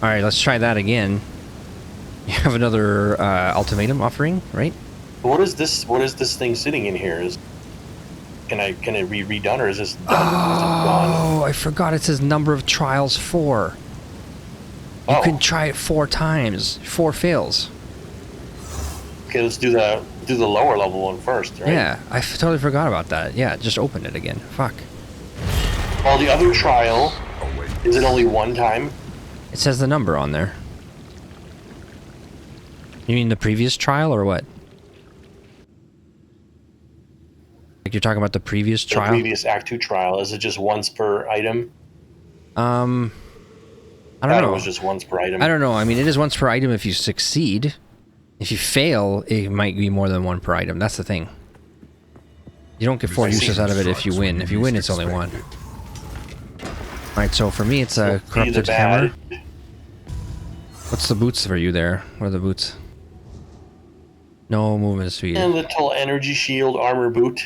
Alright, let's try that again. You have another ultimatum offering, right? What is this? What is this thing sitting in here? Can it be redone, or is this done? Oh, I forgot it says number of trials 4. You can try it 4 times. 4 fails. Okay, let's do the lower level one first, right? Yeah, I totally forgot about that. Yeah, just open it again. Fuck. Well, the other trial, is it only 1 time? It says the number on there. You mean the previous trial or what? Like you're talking about the previous trial? The previous Act 2 trial. Is it just once per item? I don't know. It was just once per item. I don't know. I mean, it is once per item if you succeed. If you fail, it might be more than 1 per item. That's the thing. You don't get 4 uses out of it if you win. If you win, it's only 1. Alright, so for me, it's a corrupted hammer. What's the boots for you there? What are the boots? No movement speed. A little energy shield armor boot.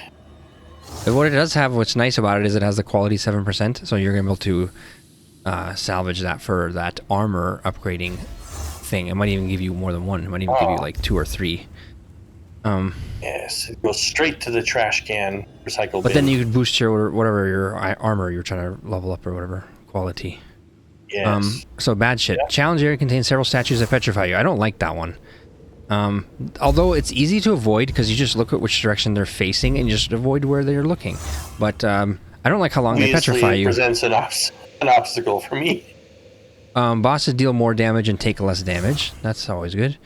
What it does have, what's nice about it, is it has the quality 7%, so you're able to salvage that for that armor upgrading thing. It might even give you more than 1. It might even give you like 2 or 3. Yes, it goes straight to the trash can, recycle bin. But then you could boost your whatever your armor you're trying to level up or whatever quality. Yes. So bad shit. Yep. Challenge area contains several statues that petrify you. I don't like that one. Although it's easy to avoid because you just look at which direction they're facing and you just avoid where they're looking. But I don't like how long they petrify you. It presents an obstacle for me. Bosses deal more damage and take less damage. That's always good.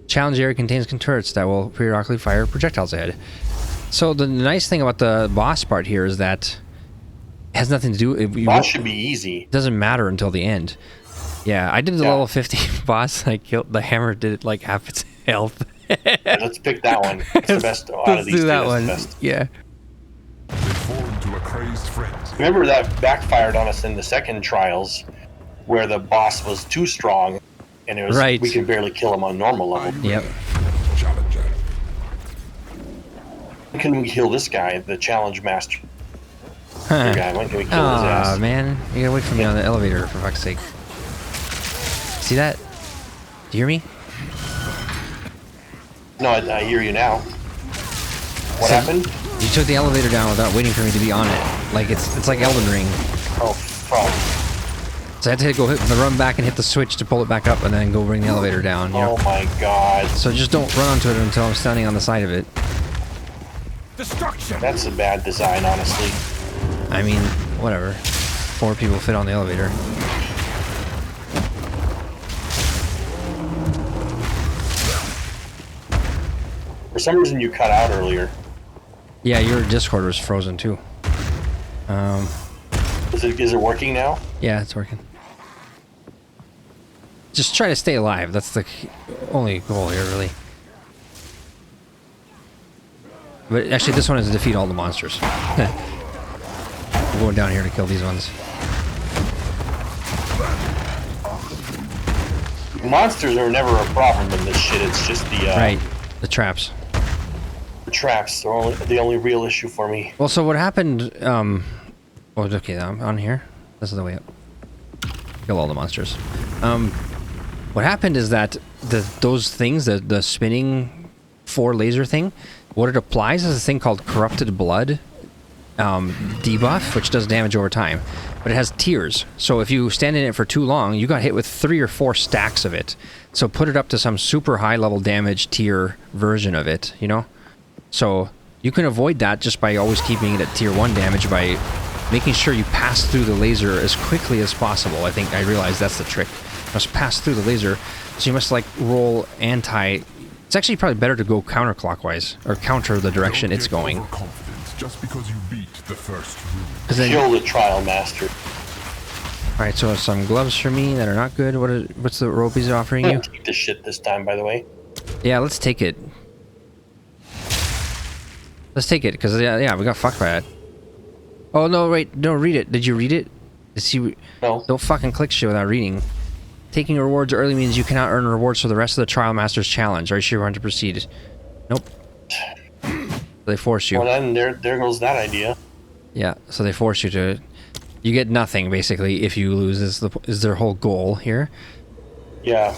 Challenge area contains turrets that will periodically fire projectiles ahead. So the nice thing about the boss part here is that it has nothing to do. Boss should be easy. It doesn't matter until the end. Yeah, I did the level 50 boss. I killed the hammer. Did it like half its health. Let's pick that one. It's the best out of these two. That one. Yeah. Remember that backfired on us in the second trials, where the boss was too strong. And it was we could barely kill him on normal level. Yep. When can we kill this guy, the challenge master? Guy? When can we kill his ass? Man, you gotta wait for me on the elevator, for fuck's sake. See that? Do you hear me? No, I hear you now. What happened? You took the elevator down without waiting for me to be on it. Like it's like Elden Ring. Oh, fuck. So I had to go run back and hit the switch to pull it back up and then go bring the elevator down. You know? Oh my god. So just don't run onto it until I'm standing on the side of it. Destruction. That's a bad design, honestly. I mean, whatever. 4 people fit on the elevator. For some reason you cut out earlier. Yeah, your Discord was frozen too. Is it working now? Yeah, it's working. Just try to stay alive. That's the only goal here, really. But actually, this one is to defeat all the monsters. I'm going down here to kill these ones. Monsters are never a problem in this shit. It's just the right, the traps. The traps are the only real issue for me. Well, so what happened? Oh, okay, I'm on here. This is the way up. Kill all the monsters. What happened is that those things, the spinning 4 laser thing, what it applies is a thing called corrupted blood debuff, which does damage over time. But it has tiers. So if you stand in it for too long, you got hit with 3 or 4 stacks of it. So put it up to some super high level damage tier version of it, you know? So you can avoid that just by always keeping it at tier 1 damage by making sure you pass through the laser as quickly as possible. I think I realized that's the trick. You must pass through the laser, so you must like roll anti. It's actually probably better to go counterclockwise or counter the direction it's going. Just because you beat the first room. Kill the trial master. All right, so some gloves for me that are not good. What's the rope he's offering you? Take this shit this time, by the way. Yeah, let's take it. Let's take it because yeah, we got fucked by it. Oh no, wait, no, read it. Did you read it? No. Don't fucking click shit without reading. Taking rewards early means you cannot earn rewards for the rest of the Trial Master's challenge. Are you sure you want to proceed? Nope. They force you. Well, then there goes that idea. Yeah, so they force you to You get nothing basically if you lose. Is their whole goal here? Yeah.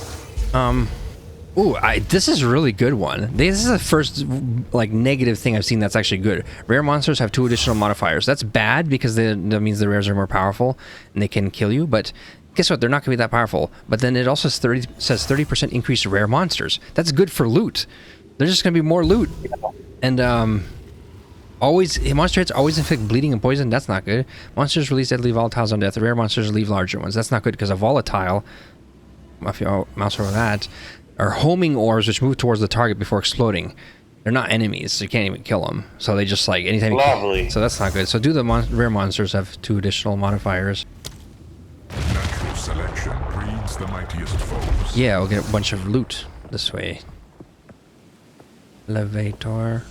Ooh, this is a really good one. This is the first like negative thing I've seen that's actually good. Rare monsters have 2 additional modifiers. That's bad because that means the rares are more powerful and they can kill you. But guess what? They're not going to be that powerful. But then it also says 30% increase rare monsters. That's good for loot. There's just going to be more loot. And monster hits always inflict bleeding and poison. That's not good. Monsters release deadly volatiles on death. Rare monsters leave larger ones. That's not good because a volatile, if you mouse over that, are homing orbs which move towards the target before exploding. They're not enemies, so you can't even kill them. So they just like anytime. Lovely. So that's not good. So do the rare monsters have 2 additional modifiers? Natural selection breeds the mightiest foes. Yeah, we'll get a bunch of loot this way. Elevator.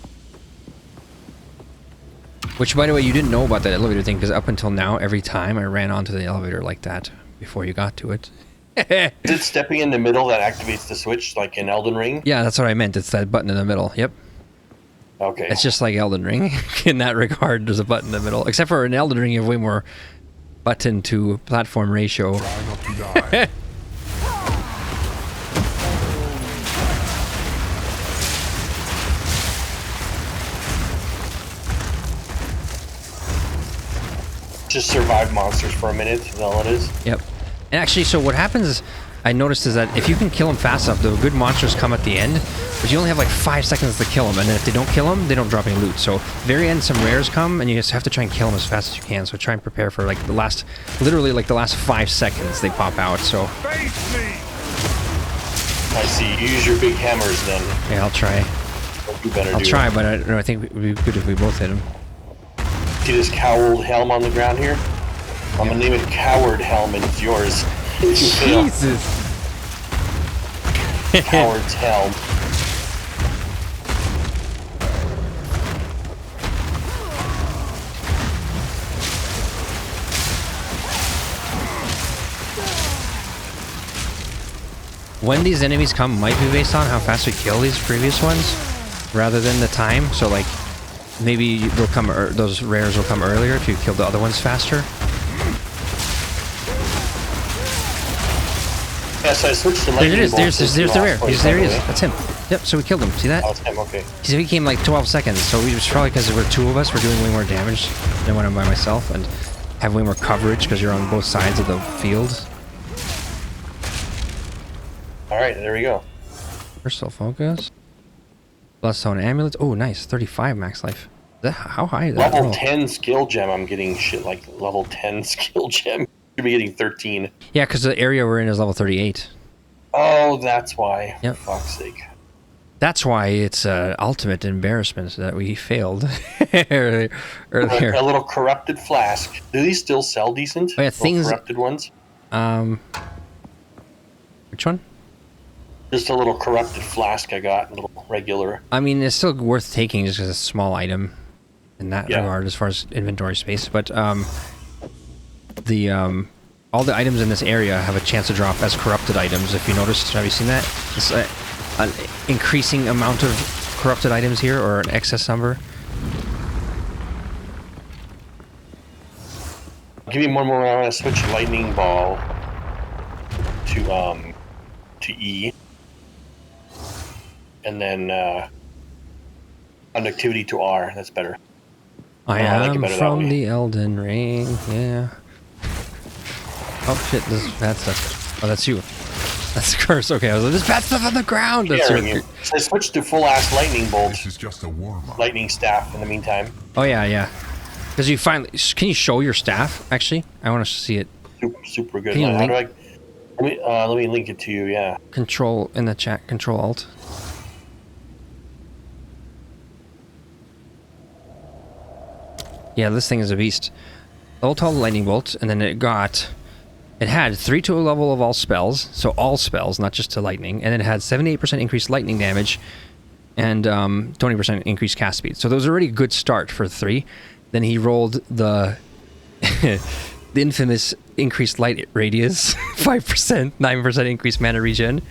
Which, by the way, you didn't know about that elevator thing because up until now, every time I ran onto the elevator like that before you got to it. Is it stepping in the middle that activates the switch, like in Elden Ring? Yeah, that's what I meant. It's that button in the middle. Yep. Okay. It's just like Elden Ring in that regard. There's a button in the middle. Except for in Elden Ring, you have way more button to platform ratio. Try not to die. Just survive monsters for a minute, is all it is? Yep. And actually, so what happens is, I noticed is that if you can kill them fast enough, the good monsters come at the end, but you only have like 5 seconds to kill them, and then if they don't kill them, they don't drop any loot. So very end, some rares come, and you just have to try and kill them as fast as you can. So try and prepare for like the last, literally like the last 5 seconds they pop out. So. Face me! I see. You use your big hammers then. Yeah, I'll try. What you better I'll do. try, but I think it would be good if we both hit him. See this cowled helm on the ground here? I'm gonna name it Coward Helm, and it's yours. Jesus! Coward's Helm. When these enemies come might be based on how fast we kill these previous ones, rather than the time. So like, maybe they'll come. Those rares will come earlier if you kill the other ones faster. Yes, I switched to lightning. There it is. bolts. There's the rare. Oh, There he is. way. That's him. Yep. So we killed him. See that? Oh, it's him. Okay. He came like 12 seconds. So we was probably because there were 2 of us. We're doing way more damage than when I'm by myself, and have way more coverage because you're on both sides of the field. All right, there we go. Crystal focus. Bloodstone amulets. Oh, nice. 35 max life. How high is that? Level 10 skill gem. I'm getting shit like level 10 skill gem. Should be getting 13. Yeah, because the area we're in is level 38. Oh, that's why. Yep. For fuck's sake. That's why it's ultimate embarrassment that we failed earlier. A little corrupted flask. Do these still sell decent? Oh, yeah, things. Corrupted ones. Which one? Just a little corrupted flask I got, a little regular. I mean, it's still worth taking just because it's a small item in that regard as far as inventory space. But all the items in this area have a chance to drop as corrupted items. If you noticed, have you seen that? It's an increasing amount of corrupted items here, or an excess number. Give me one more. I want to switch lightning ball to E, and then conductivity to R. That's better. I like it am better that from way. the Elden Ring. Yeah. Oh shit! This bad stuff. Oh, that's you. That's a curse. Okay, I was like, there's bad stuff on the ground. That's Yeah, so I switched to full ass lightning bolt, This is just a warm-up. lightning staff. In the meantime, Oh yeah, yeah. Because you finally can you show your staff? Actually, I want to see it. super good. Can you How do I? Let me link it to you. Yeah. Control in the chat. Control Alt. Yeah, this thing is a beast. Level 12 lightning bolt, and then it had 3 to a level of all spells, so all spells, not just to lightning, and it had 78% increased lightning damage and 20% increased cast speed. So those are already a good start for 3. Then he rolled the the infamous increased light radius, 5%, 9% increased mana regen,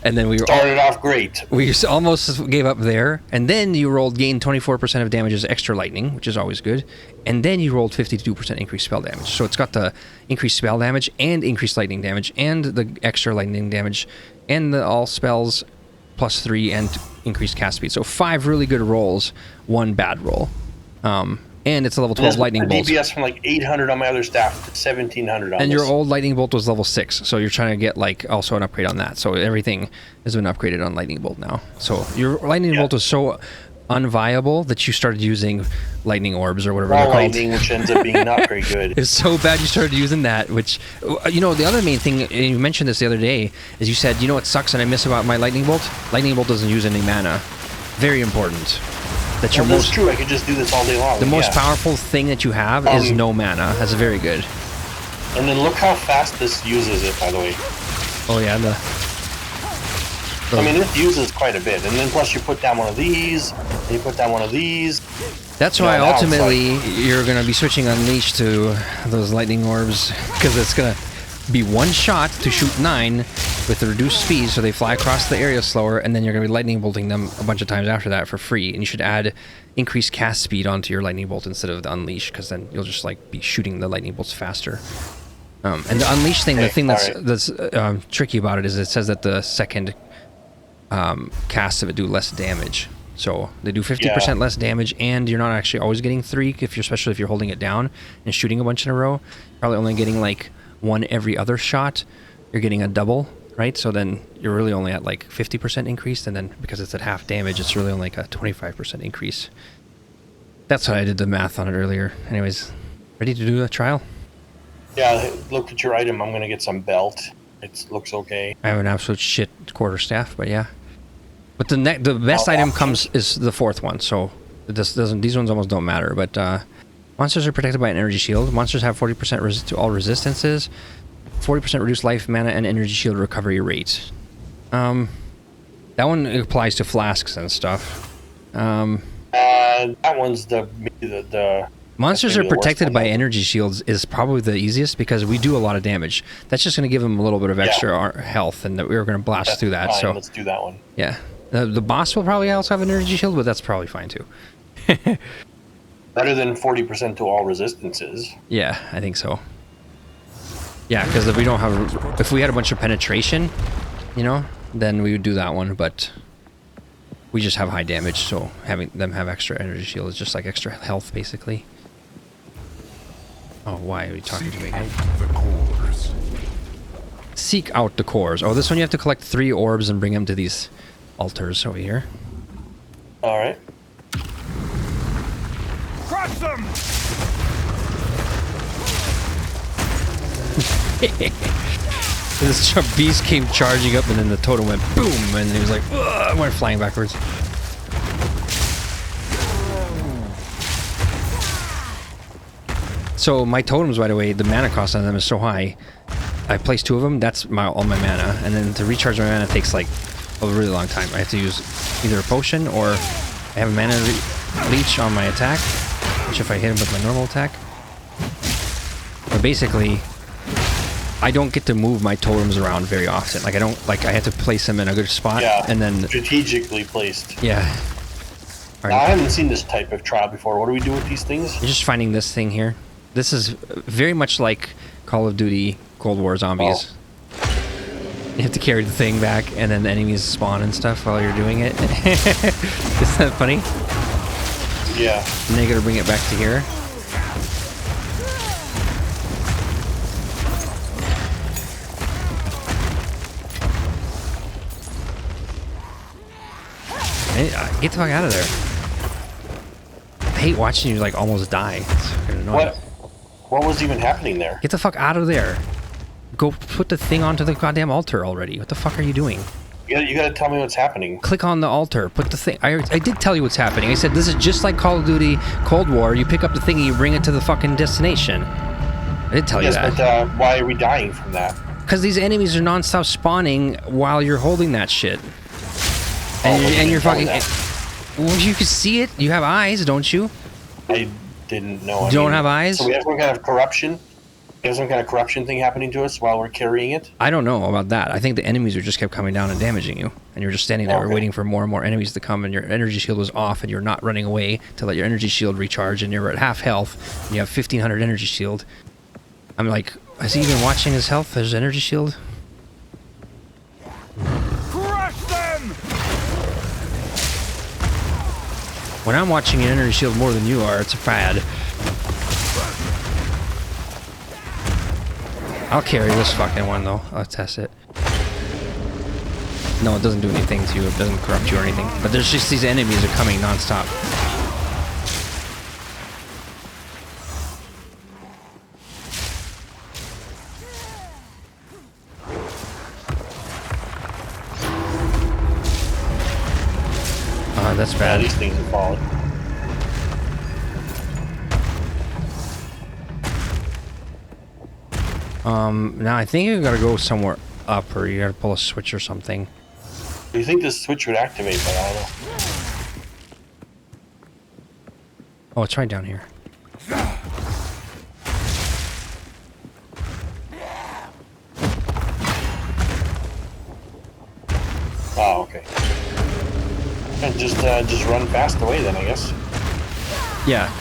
And then we started off great. We almost gave up there, and then you rolled gain 24% of damage as extra lightning, which is always good. And then you rolled 52% increased spell damage. So it's got the increased spell damage and increased lightning damage and the extra lightning damage and the all spells +3 and increased cast speed. So 5 really good rolls, 1 bad roll. And it's a level 12 lightning bolt. DPS from like 800 on my other staff to 1700 on and this. your old lightning bolt was level 6, so you're trying to get like also an upgrade on that. So everything has been upgraded on lightning bolt now. So your lightning bolt was so unviable that you started using lightning orbs or whatever they're called. Lightning, which ends up being not very good. It's so bad you started using that, which, you know, the other main thing, and you mentioned this the other day, is you said, you know what sucks and I miss about my lightning bolt? Lightning bolt doesn't use any mana. Very important. That's your that's true. I could just do this all day long. The most powerful thing that you have is no mana. That's very good. And then look how fast this uses it, by the way. Oh yeah, I mean, it uses quite a bit. And then plus you put down one of these, and you put down one of these. That's why ultimately you're going to be switching Unleash to those lightning orbs, because it's going to be one shot to shoot 9 with the reduced speed, so they fly across the area slower, and then you're going to be lightning bolting them a bunch of times after that for free. And you should add increased cast speed onto your lightning bolt instead of the Unleash, because then you'll just like be shooting the lightning bolts faster. And the Unleash thing, the thing that's tricky about it is it says that the second casts of it do less damage. So they do 50% less damage, and you're not actually always getting 3, especially if you're holding it down and shooting a bunch in a row. Probably only getting like 1 every other shot. You're getting a double, right? So then you're really only at like 50% increase, and then because it's at half damage, it's really only like a 25% increase. That's how I did the math on it earlier. Anyways, ready to do a trial? Yeah, look at your item. I'm gonna get some belt. It looks okay. I have an absolute shit quarterstaff, but yeah. But the best item is the 4th one, so these ones almost don't matter. But monsters are protected by an energy shield. Monsters have 40% resist to all resistances, 40% reduced life, mana, and energy shield recovery rate. That one applies to flasks and stuff. That one's the monsters are protected by energy shields is probably the easiest, because we do a lot of damage. That's just going to give them a little bit of extra health, and we're going to blast through that. Fine. So let's do that one. Yeah. The boss will probably also have an energy shield, but that's probably fine too. Better than 40% to all resistances. Yeah, I think so. Yeah, because if we had a bunch of penetration, you know, then we would do that one, but we just have high damage, so having them have extra energy shield is just like extra health, basically. Oh, why are we talking to me again? Seek out the cores. Oh, this one you have to collect 3 orbs and bring them to these altars over here. All right. Crush them! This beast came charging up, and then the totem went boom, and he was like, ugh, went flying backwards. So my totems, by the way, the mana cost on them is so high. I place 2 of them, that's all my mana, and then to recharge my mana takes like a really long time. I have to use either a potion, or I have a mana leech on my attack, which if I hit him with my normal attack. But basically, I don't get to move my totems around very often. Like I have to place them in a good spot, and then strategically placed. Yeah. Now, I haven't seen this type of trial before. What do we do with these things? You're just finding this thing here. This is very much like Call of Duty Cold War Zombies. You have to carry the thing back, and then the enemies spawn and stuff while you're doing it. Isn't that funny? Yeah. And then you gotta bring it back to here. Hey, get the fuck out of there. I hate watching you like almost die. It's fucking annoying. What was even happening there? Get the fuck out of there. Go put the thing onto the goddamn altar already. What the fuck are you doing? You gotta tell me what's happening. Click on the altar. Put the thing. I did tell you what's happening. I said this is just like Call of Duty Cold War. You pick up the thing and you bring it to the fucking destination. I did tell you that. Yes, but why are we dying from that? Because these enemies are non-stop spawning while you're holding that shit. And you're fucking... Well, you can see it. You have eyes, don't you? I didn't know. You don't have eyes? So we have some kind of corruption There's some kind of corruption thing happening to us while we're carrying it? I don't know about that. I think the enemies just kept coming down and damaging you. And you're just standing there waiting for more and more enemies to come, and your energy shield was off, and you're not running away to let your energy shield recharge, and you're at half health, and you have 1500 energy shield. I'm like, is he even watching his health, his energy shield? Crush them! When I'm watching an energy shield more than you are, it's bad. I'll carry this fucking one though. I'll test it. No, it doesn't do anything to you. It doesn't corrupt you or anything. But there's just these enemies are coming non-stop. That's bad. These things are falling. Now I think you gotta go somewhere up, or you gotta pull a switch or something. Do you think this switch would activate, but I don't know. Oh, it's right down here. Oh, okay. And just run fast away then, I guess. Yeah.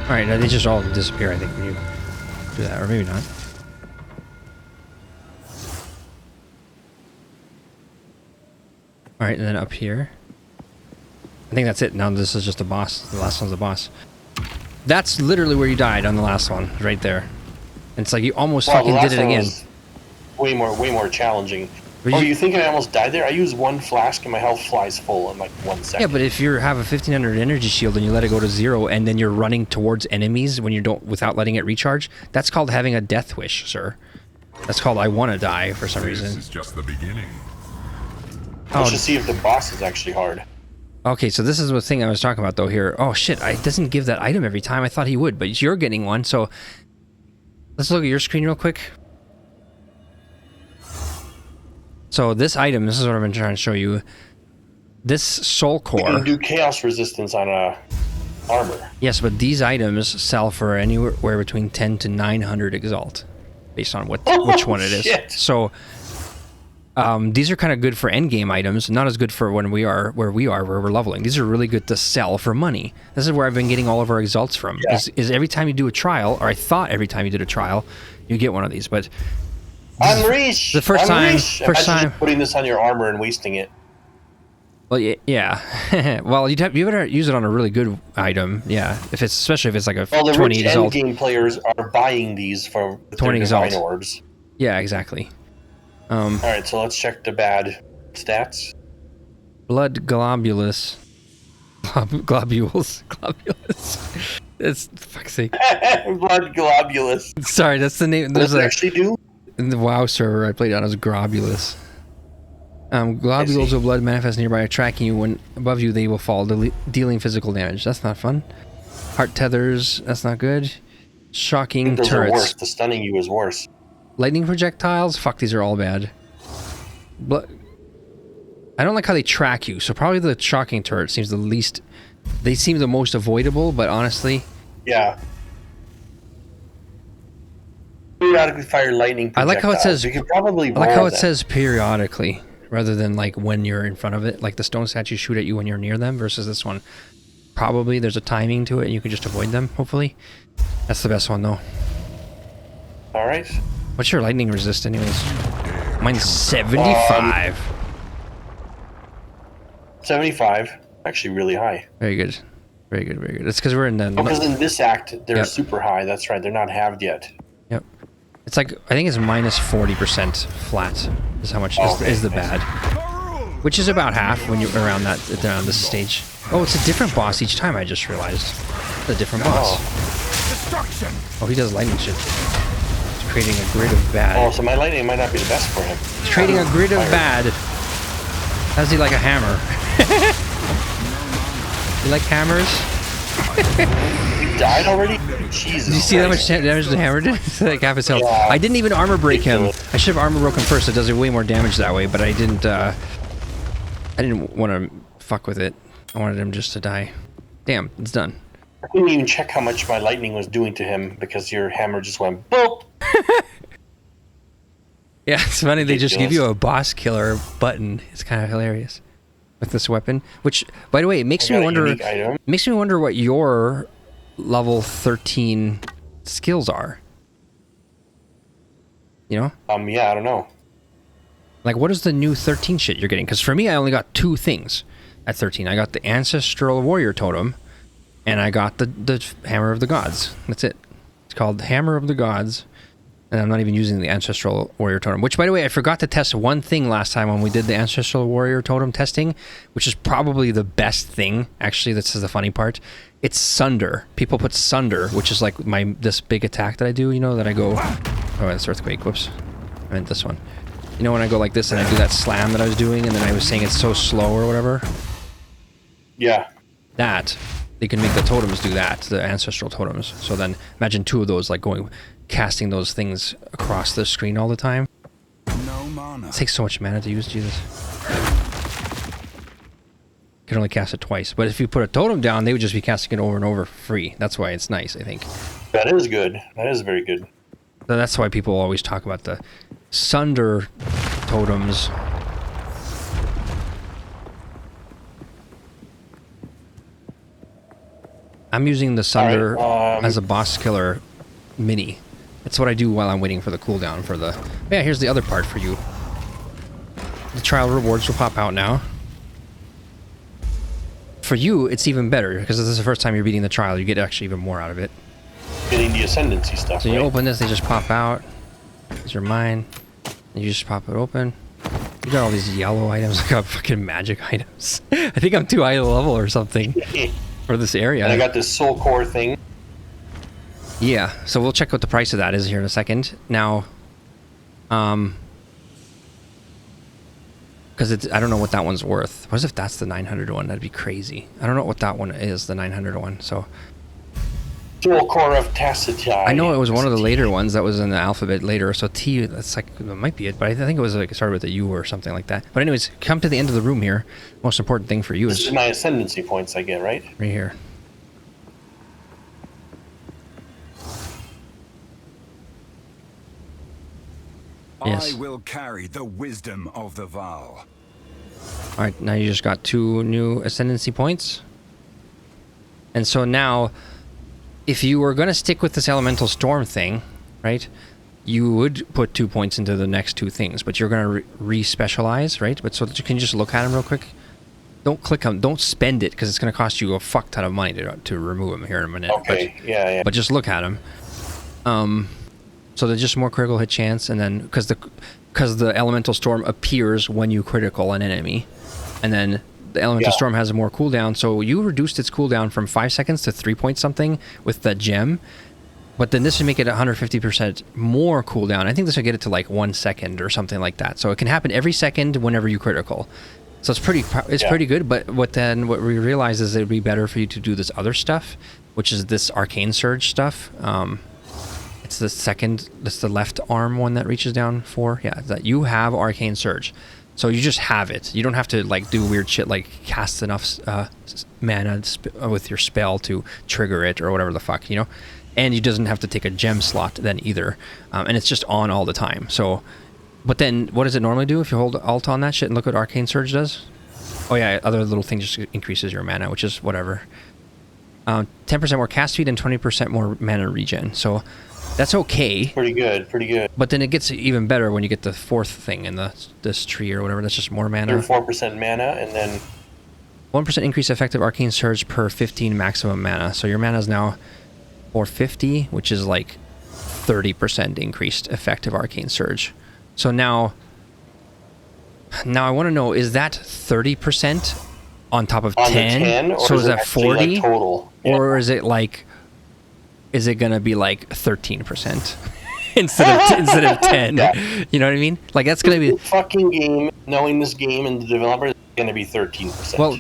Alright, now they just all disappear, I think, when you do that, or maybe not. Alright, and then up here. I think that's it. Now this is just a boss. The last one's the boss. That's literally where you died on the last one, right there. And it's like you almost fucking did it again. Way more challenging. But oh, you thinking I almost died there? I used one flask and my health flies full in like 1 second. Yeah, but if you have a 1500 energy shield and you let it go to 0 and then you're running towards enemies when you don't, without letting it recharge, that's called having a death wish, sir. That's called I want to die for some reason. This is just the beginning. Let's just see if the boss is actually hard. Okay, so this is the thing I was talking about though here. Oh shit, it doesn't give that item every time. I thought he would, but you're getting one, so let's look at your screen real quick. So this item, this is what I've been trying to show you. This soul core. You can do chaos resistance on a armor. Yes, but these items sell for anywhere between 10 to 900 exalt, based on which one it is. Shit. So these are kind of good for end game items, not as good for when we are where we're leveling. These are really good to sell for money. This is where I've been getting all of our exalts from. Yeah. Is every time you do a trial, or I thought every time you did a trial, you get one of these, but Unleash! The first time just putting this on your armor and wasting it. Well, yeah. Well, you better use it on a really good item. Yeah, especially if it's like a 20 rich exalt. End game players are buying these for 20 divine exalt orbs. Yeah, exactly. All right, so let's check the bad stats. Blood globules. Globules. It's fuck's sake. Blood globulus. Sorry, that's the name. What does it actually do? In the WoW server I played on, it was globulus. Globules of blood manifest nearby, tracking you. When above you, they will fall, dealing physical damage. That's not fun. Heart tethers. That's not good. Shocking those turrets. Are worse. The stunning you is worse. Lightning projectiles. Fuck, these are all bad. But I don't like how they track you. So probably the shocking turret seems the least. They seem the most avoidable, but honestly. Yeah. Periodically fire lightning projectiles. I like how it says. You could probably. I like how it says periodically, rather than like when you're in front of it. Like the stone statues shoot at you when you're near them, versus this one. Probably there's a timing to it, and you can just avoid them. Hopefully, that's the best one though. All right. What's your lightning resist, anyways? Mine's 75. 75. Actually, really high. Very good. Very good. Very good. It's because we're in the. Because in this act, they're Yep. super high. That's right. They're not halved yet. Yep. It's like, I think it's minus 40% flat is how much is the bad. Which is about half when you're around this stage. Oh, it's a different boss each time, I just realized. It's a different boss. Destruction. Oh, he does lightning shit. He's creating a grid of bad. Oh, so my lightning might not be the best for him. He's creating a grid of bad. How's he like a hammer? You like hammers? He died already? Jesus. Did you see how much damage the hammer did? Like half his health. Yeah. I didn't even armor break him. I should have armor broke him first. It does way more damage that way, but I didn't want to fuck with it. I wanted him just to die. Damn, it's done. I couldn't even check how much my lightning was doing to him because your hammer just went boop. Yeah, it's funny. They just give you a boss killer button. It's kind of hilarious with this weapon. Which, by the way, it makes me wonder what your level 13 skills are. You know? Yeah, I don't know. Like, what is the new 13 shit you're getting? Because for me, I only got 2 things at 13. I got the Ancestral Warrior Totem, and I got the Hammer of the Gods. That's it. It's called Hammer of the Gods. And I'm not even using the Ancestral Warrior Totem, which, by the way, I forgot to test one thing last time when we did the Ancestral Warrior Totem testing, which is probably the best thing. Actually, this is the funny part. It's Sunder. People put Sunder, which is like this big attack that I do, you know, that I go... Oh, that's Earthquake. Whoops. I meant this one. You know when I go like this and I do that slam that I was doing, and then I was saying it's so slow or whatever? Yeah. That. They can make the totems do that, the Ancestral Totems. So then, imagine 2 of those, like casting those things across the screen all the time. No mana. It takes so much mana to use, Jesus. You can only cast it twice. But if you put a totem down, they would just be casting it over and over free. That's why it's nice, I think. That is good. That is very good. So that's why people always talk about the Sunder totems. I'm using the Sunder as a boss killer mini. That's what I do while I'm waiting for the cooldown for the... Yeah, here's the other part for you. The trial rewards will pop out now. For you, it's even better, because this is the first time you're beating the trial. You get actually even more out of it. Getting the Ascendancy stuff, So you open this, they just pop out. These are mine. And you just pop it open. You got all these yellow items, like fucking magic items. I think I'm too high a level or something for this area. And I got this Soul Core thing. Yeah, so we'll check what the price of that is here in a second. Now, because I don't know what that one's worth. What if that's the 900 one? That'd be crazy. I don't know what that one is, the 900 one. So Soul Core of Tacitide. I know it was one of the later ones that was in the alphabet later. So T, that's like, it might be it, but I think it was like it started with a U or something like that. But anyways, come to the end of the room here. Most important thing for you this is my Ascendancy points I get, right? Right here. Yes. I will carry the wisdom of the Val. Alright, now you just got 2 new Ascendancy points. And so now, if you were going to stick with this Elemental Storm thing, right, you would put 2 points into the next 2 things, but you're going to re-specialize, right? But so that you can just look at them real quick. Don't click on, don't spend it, because it's going to cost you a fuck ton of money to remove them here in a minute. Okay, but, yeah. But just look at them. So there's just more critical hit chance, and then because the Elemental Storm appears when you critical an enemy, and then the Elemental Storm has a more cooldown. So you reduced its cooldown from 5 seconds to 3 point something with that gem, but then this would make it 150% more cooldown. I think this would get it to like 1 second or something like that. So it can happen every second whenever you critical. So it's pretty good. But what we realize is it would be better for you to do this other stuff, which is this Arcane Surge stuff. It's the second, that's the left arm one that reaches down for. Yeah, that you have Arcane Surge. So you just have it. You don't have to like do weird shit like cast enough mana with your spell to trigger it or whatever the fuck, you know? And you doesn't have to take a gem slot then either. And it's just on all the time. So, but then what does it normally do if you hold Alt on that shit and look what Arcane Surge does? Oh yeah, other little thing just increases your mana, which is whatever. 10% more cast speed and 20% more mana regen. So that's okay. Pretty good, pretty good. But then it gets even better when you get the 4th thing in this tree or whatever. That's just more mana. 4% mana, and then 1% increase effective Arcane Surge per 15 maximum mana. So your mana is now 450, which is like 30% increased effective Arcane Surge. So now I want to know, is that 30% on top of 10? So is that 40? Like total? Yeah. Or is it like... Is it gonna be like 13% instead of 10? Yeah. You know what I mean? Like that's gonna be fucking game. Knowing this game and the developer is gonna be 13%. Well,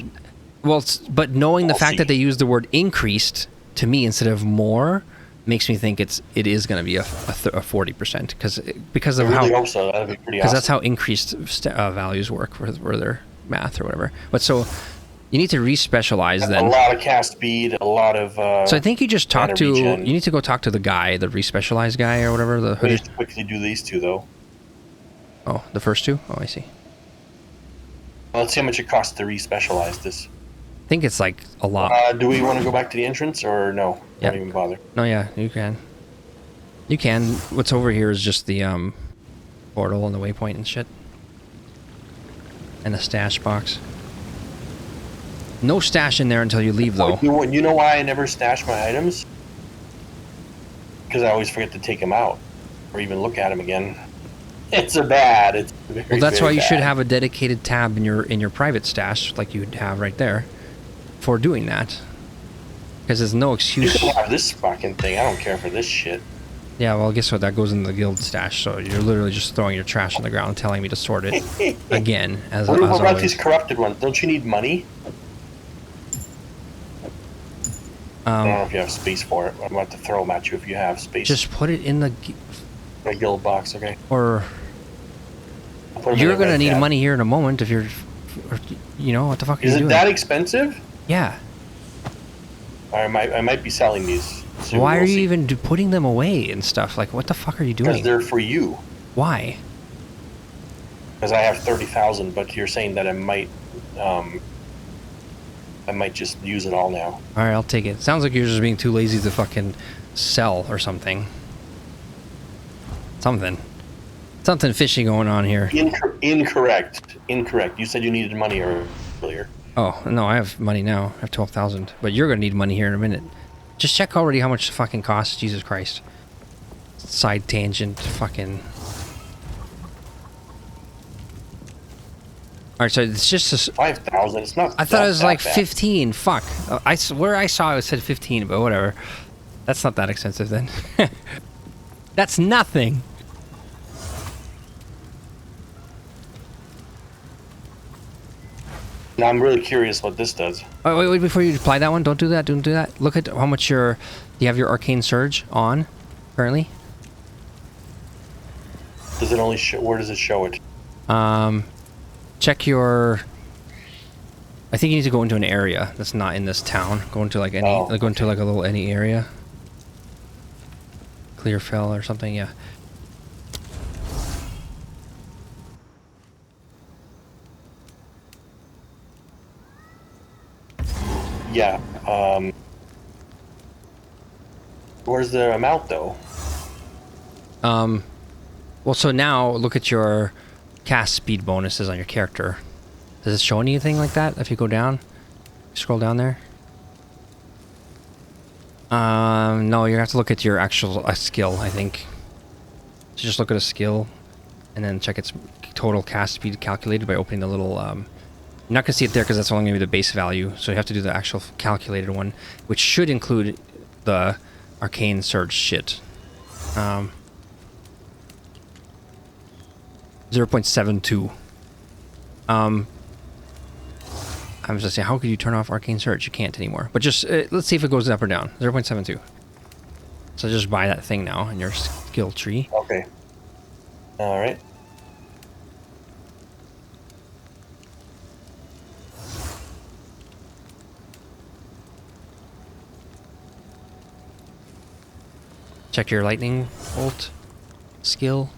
Well, but knowing the fact that they use the word increased to me instead of more makes me think it is going to be a 40% because of I really how. hope so. That'd be pretty Because awesome. that's how increased values work for their math or whatever. But so you need to respecialize then. A lot of cast speed, a lot of. So I think you just talk to. regen. You need to go talk to the guy, the respecialized guy or whatever. The We hooded. need to quickly do these two though. Oh, the first two. Oh, I see. Let's see how much it costs to respecialize this. I think it's like a lot. Do we want to go back to the entrance or no? Yep. Don't even bother. No, yeah, you can. You can. What's over here is just the portal and the waypoint and shit. And the stash box. No stash in there until you leave, though. You know why I never stash my items? Because I always forget to take them out, or even look at them again. It's bad. It's very, well, that's why you bad. should have a dedicated tab in your private stash, like you'd have right there, for doing that. Because there's no excuse. You can have this fucking thing. I don't care for this shit. Yeah, well, guess what? That goes in the guild stash, so you're literally just throwing your trash on the ground and telling me to sort it again, as What about always. these corrupted ones? Don't you need money? I don't know if you have space for it. I'm about to throw them at you if you have space. Just put it in the... a guild box, okay? Or... You're going to need money here in a moment if you're... You know, what the fuck are you doing? Is it that expensive? Yeah. I might be selling these. So Why we'll are you see. even putting them away and stuff? Like, what the fuck are you Because doing? they're for you. Why? Because I have 30,000, but you're saying that I might just use it all now. Alright, I'll take it. Sounds like you're just being too lazy to fucking sell or something. Something fishy going on here. Incorrect. You said you needed money earlier. Oh, no, I have money now. I have 12,000. But you're going to need money here in a minute. Just check already how much it fucking costs. Jesus Christ. Side tangent. Fucking... Alright, so it's just a... 5,000. It's not. I thought it was that like bad. 15. Fuck. Where I saw it said 15, but whatever. That's not that expensive then. That's nothing. Now I'm really curious what this does. Oh, wait, before you apply that one, don't do that. Don't do that. Look at how much you have your Arcane Surge on currently. Does it only show? Where does it show it? Check your... I think you need to go into an area that's not in this town. Go into like any... go into like a little any area. Clearfell or something, yeah. Yeah. Where's the amount though? Well, so now look at your cast speed bonuses on your character. Does it show anything like that if you go down? Scroll down there. No, you have to look at your actual skill, I think. So just look at a skill and then check its total cast speed calculated by opening the little... You're not going to see it there because that's only going to be the base value. So you have to do the actual calculated one, which should include the Arcane Surge shit. 0.72. I was just saying, how could you turn off Arcane Surge? You can't anymore. But just, let's see if it goes up or down. 0.72. So just buy that thing now in your skill tree. Okay. All right. Check your lightning bolt skill.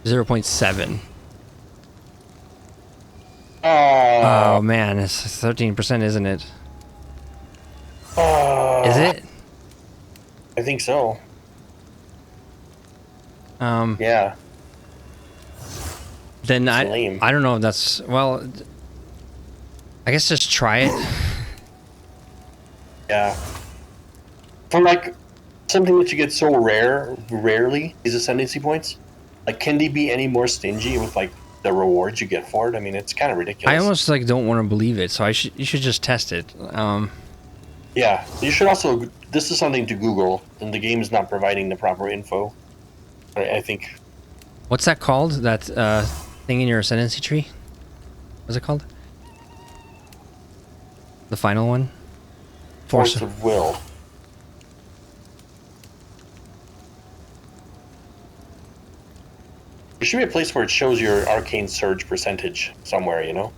.7. Oh man, it's 13%, isn't it? Is it? I think so. Yeah. Then lame. I don't know if that's, well, I guess just try it. Yeah. For like something that you get so rarely, these ascendancy points. Like, can they be any more stingy with like the rewards you get for it? I mean, it's kind of ridiculous. I almost like don't want to believe it, so you should just test it. Yeah, you should also. This is something to Google, and the game is not providing the proper info. I think. What's that called? That thing in your ascendancy tree. What's it called? The final one? Force of will. There should be a place where it shows your arcane surge percentage somewhere, you know?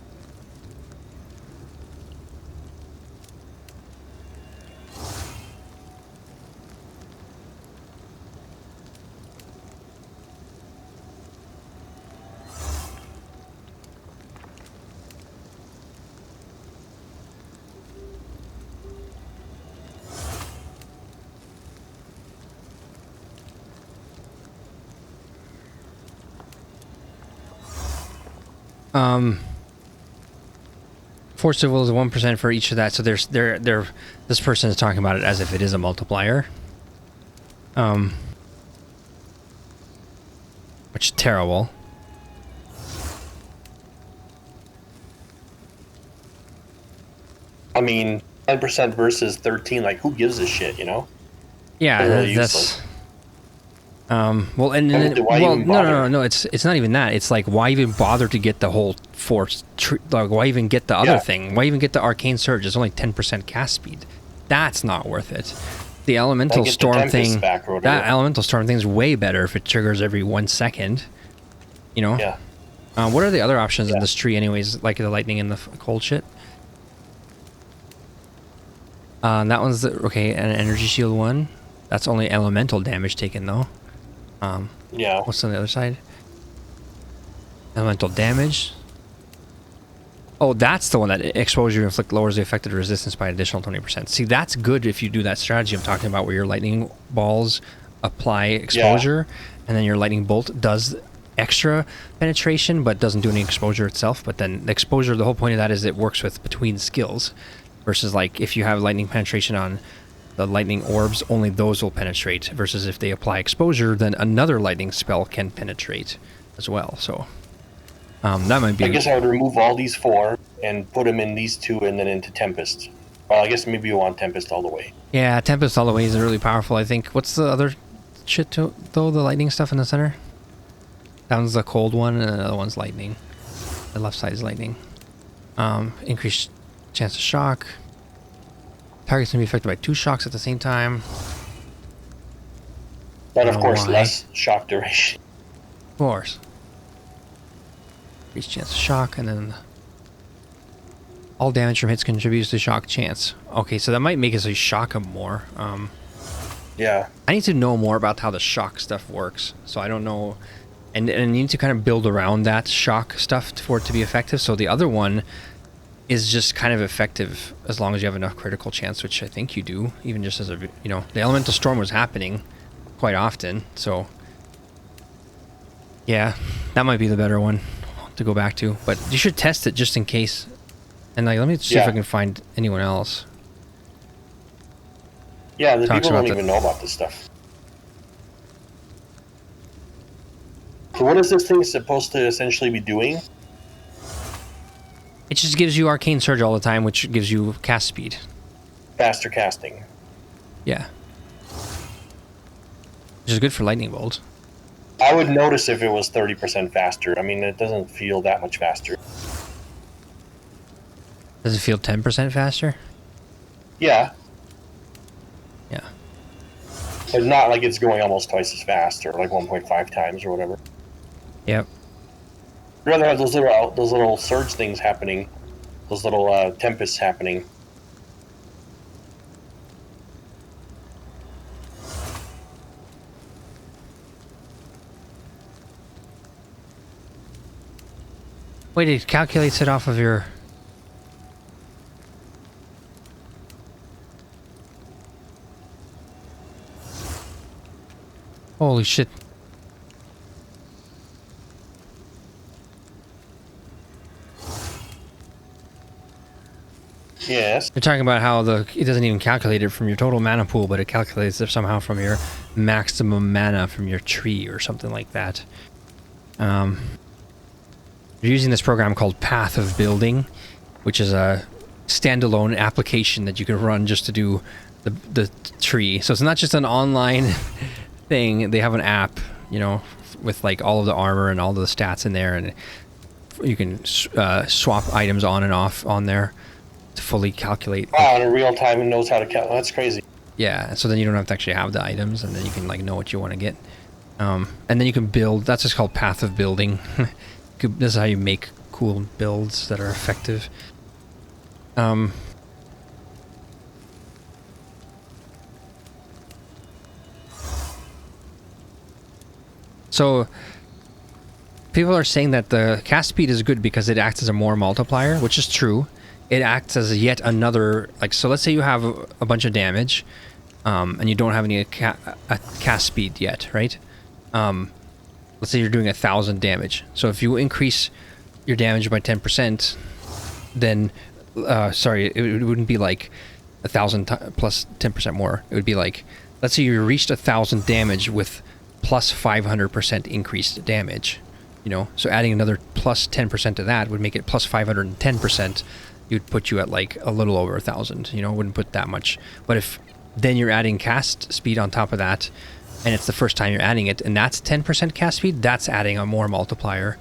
Force of will is 1% for each of that, so this person is talking about it as if it is a multiplier. Which is terrible. I mean, 10% versus 13, like, who gives a shit, you know? Yeah, really that's... useless. Well, and then, Why well, even bother? no. It's not even that. It's like, why even bother to get the whole force? Like, why even get the other thing? Why even get the arcane surge? It's only 10% cast speed. That's not worth it. The elemental storm thing. That elemental storm thing is way better if it triggers every 1 second. You know. Yeah. What are the other options in this tree, anyways? Like the lightning and the cold shit. That one's the okay. An energy shield one. That's only elemental damage taken though. Yeah. What's on the other side? Elemental damage. Oh, that's the one that exposure inflict lowers the affected resistance by an additional 20%. See, that's good if you do that strategy I'm talking about, where your lightning balls apply exposure, and then your lightning bolt does extra penetration, but doesn't do any exposure itself. But then the exposure, the whole point of that is it works with between skills, versus like if you have lightning penetration on the lightning orbs, only those will penetrate, versus if they apply exposure, then another lightning spell can penetrate as well. So that might be... I guess I would remove all these 4 and put them in these 2 and then into Tempest. Well, I guess maybe you want Tempest all the way. Yeah, Tempest all the way is really powerful, I think. What's the other shit though? The lightning stuff in the center? That one's the cold one, and the other one's lightning. The left side is lightning. Increased chance of shock. Target's gonna be affected by 2 shocks at the same time. But of course, less shock duration. Of course. Increased chance of shock, and then all damage from hits contributes to shock chance. Okay, so that might make us shock him more. Yeah. I need to know more about how the shock stuff works. So I don't know, and you need to kind of build around that shock stuff for it to be effective. So the other one is just kind of effective as long as you have enough critical chance, which I think you do, even just as a, you know, the elemental storm was happening quite often, so yeah, that might be the better one to go back to, but you should test it just in case. And like, let me see if I can find anyone else. Yeah, the people don't even know about this stuff. So what is this thing supposed to essentially be doing? It just gives you arcane surge all the time, which gives you cast speed. Faster casting. Yeah. Which is good for lightning bolts. I would notice if it was 30% faster. I mean, it doesn't feel that much faster. Does it feel 10% faster? Yeah. Yeah. But not like it's going almost twice as fast, or like 1.5 times or whatever. Yep. I'd rather have those little surge things happening, those little tempests happening. Wait, it calculates it off of your... Holy shit. Yes. You're talking about how it doesn't even calculate it from your total mana pool, but it calculates it somehow from your maximum mana from your tree or something like that. You're using this program called Path of Building, which is a standalone application that you can run just to do the tree. So it's not just an online thing. They have an app, you know, with like all of the armor and all of the stats in there, and swap items on and off on there to fully calculate. Wow, in real time it knows how to count. That's crazy. Yeah, so then you don't have to actually have the items, and then you can like know what you want to get. And then you can build. That's just called path of building. This is how you make cool builds that are effective. So people are saying that the cast speed is good because it acts as a more multiplier, which is true. It acts as yet another, like, so let's say you have a bunch of damage, and you don't have any cast speed yet, right? Let's say you're doing 1,000 damage. So if you increase your damage by 10%, then, sorry, it wouldn't be like 1,000 plus 10% more. It would be like, let's say you reached 1,000 damage with plus 500% increased damage, you know? So adding another plus 10% to that would make it plus 510%. You'd put you at like a little over 1,000, you know, wouldn't put that much. But if then you're adding cast speed on top of that, and it's the first time you're adding it, and that's 10% cast speed, that's adding a more multiplier.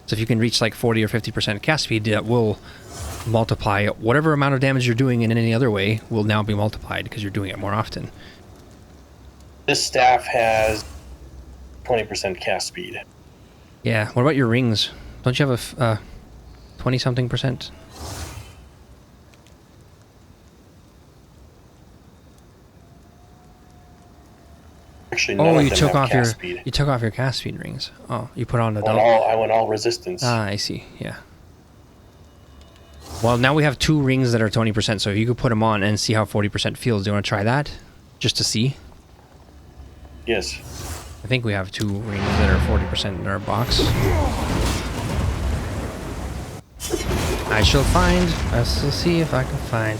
So if you can reach like 40 or 50% cast speed, that will multiply whatever amount of damage you're doing in any other way will now be multiplied because you're doing it more often. This staff has 20% cast speed. Yeah, what about your rings? Don't you have a 20-something percent? Actually, none Oh, of you them took have off cast speed. you took off your cast speed rings. Oh, you put on the I went all resistance. Ah, I see. Yeah. Well, now we have 2 rings that are 20%, so if you could put them on and see how 40% feels, do you want to try that? Just to see? Yes. I think we have 2 rings that are 40% in our box. I shall find. I shall see if I can find.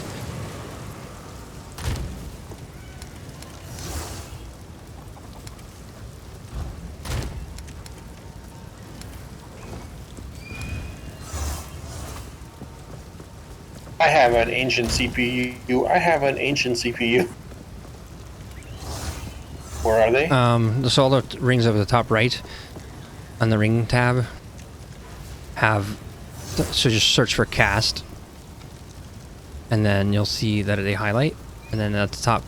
I have an ancient CPU. I have an ancient CPU. Where are they? So all the rings over the top right on the ring tab have, so just search for cast, and then you'll see that they highlight, and then at the top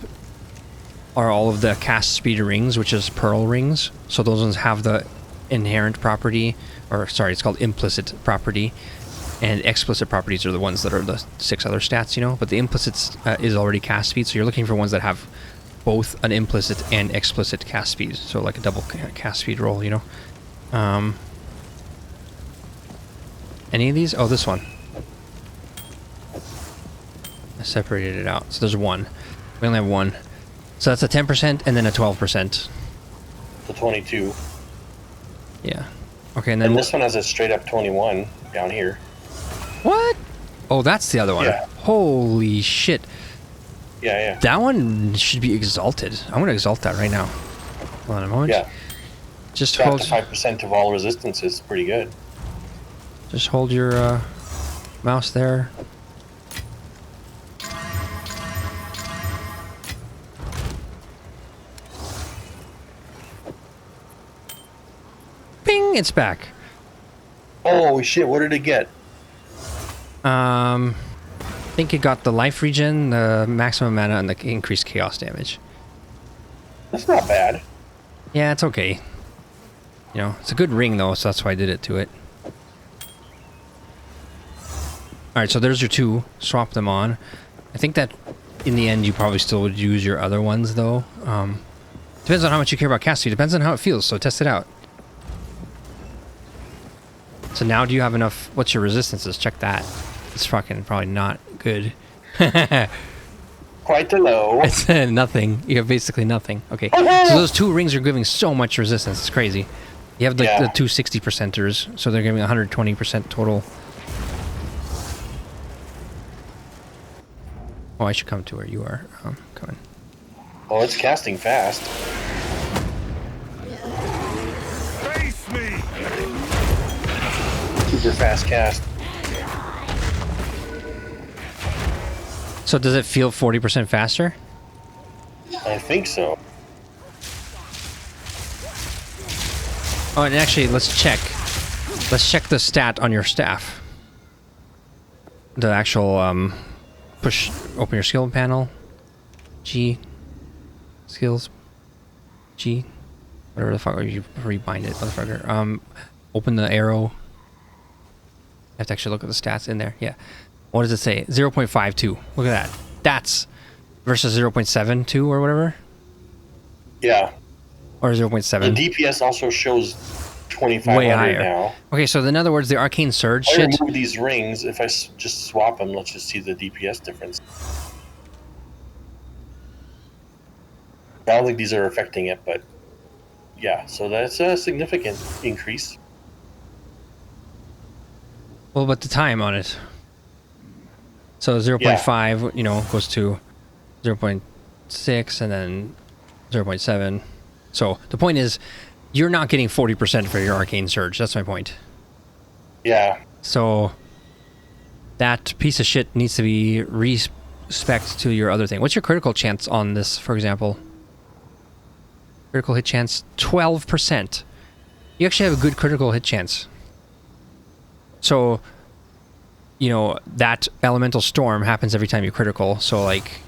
are all of the cast speed rings, which is pearl rings. So those ones have the inherent property, or sorry, it's called implicit property, and explicit properties are the ones that are the 6 other stats, you know, but the implicit is already cast speed, so you're looking for ones that have both an implicit and explicit cast speed, so like a double cast speed roll, you know. Any of these? Oh, this one. I separated it out, so there's 1. We only have 1. So that's a 10% and then a 12%. The 22. Yeah. Okay, and then this one has a straight up 21 down here. What? Oh, that's the other one. Yeah. Holy shit. Yeah. That one should be exalted. I'm going to exalt that right now. Hold on a moment. Yeah. Just Drop hold. to 5% of all resistance is pretty good. Just hold your mouse there. Bing! It's back. Oh shit! What did it get? I think it got the life regen, the maximum mana, and the increased chaos damage. That's not bad. Yeah, it's okay. You know, it's a good ring though, so that's why I did it to it. Alright, so there's your 2. Swap them on. I think that in the end you probably still would use your other ones though. Depends on how much you care about cast speed. Depends on how it feels, so test it out. So now do you have enough? What's your resistances? Check that. It's fucking probably not good. Quite low. It's nothing. You have basically nothing. Okay. So those 2 rings are giving so much resistance. It's crazy. You have the 2 60%ers, so they're giving 120% total. Oh, I should come to where you are. Coming. Oh, it's casting fast. Face me! Super fast cast. So does it feel 40% faster? I think so. Oh, and actually, let's check. Let's check the stat on your staff. The actual open your skill panel. G. Skills. G. Whatever the fuck, or you rebind it, motherfucker. Open the arrow. You have to actually look at the stats in there. Yeah. What does it say? 0.52. Look at that. That's versus 0.72 or whatever. Yeah. Or 0.7. The DPS also shows 2500 way higher now. Okay, so in other words, the arcane surge I shit. remove these rings. If I just swap them, let's just see the DPS difference. I don't think these are affecting it, but yeah, so that's a significant increase. Well, but the time on it. So 0.5, you know, goes to 0.6 and then 0.7. So the point is, you're not getting 40% for your arcane surge. That's my point. Yeah. So that piece of shit needs to be respect to your other thing. What's your critical chance on this, for example? Critical hit chance, 12%. You actually have a good critical hit chance. So, you know, that elemental storm happens every time you critical. So, like,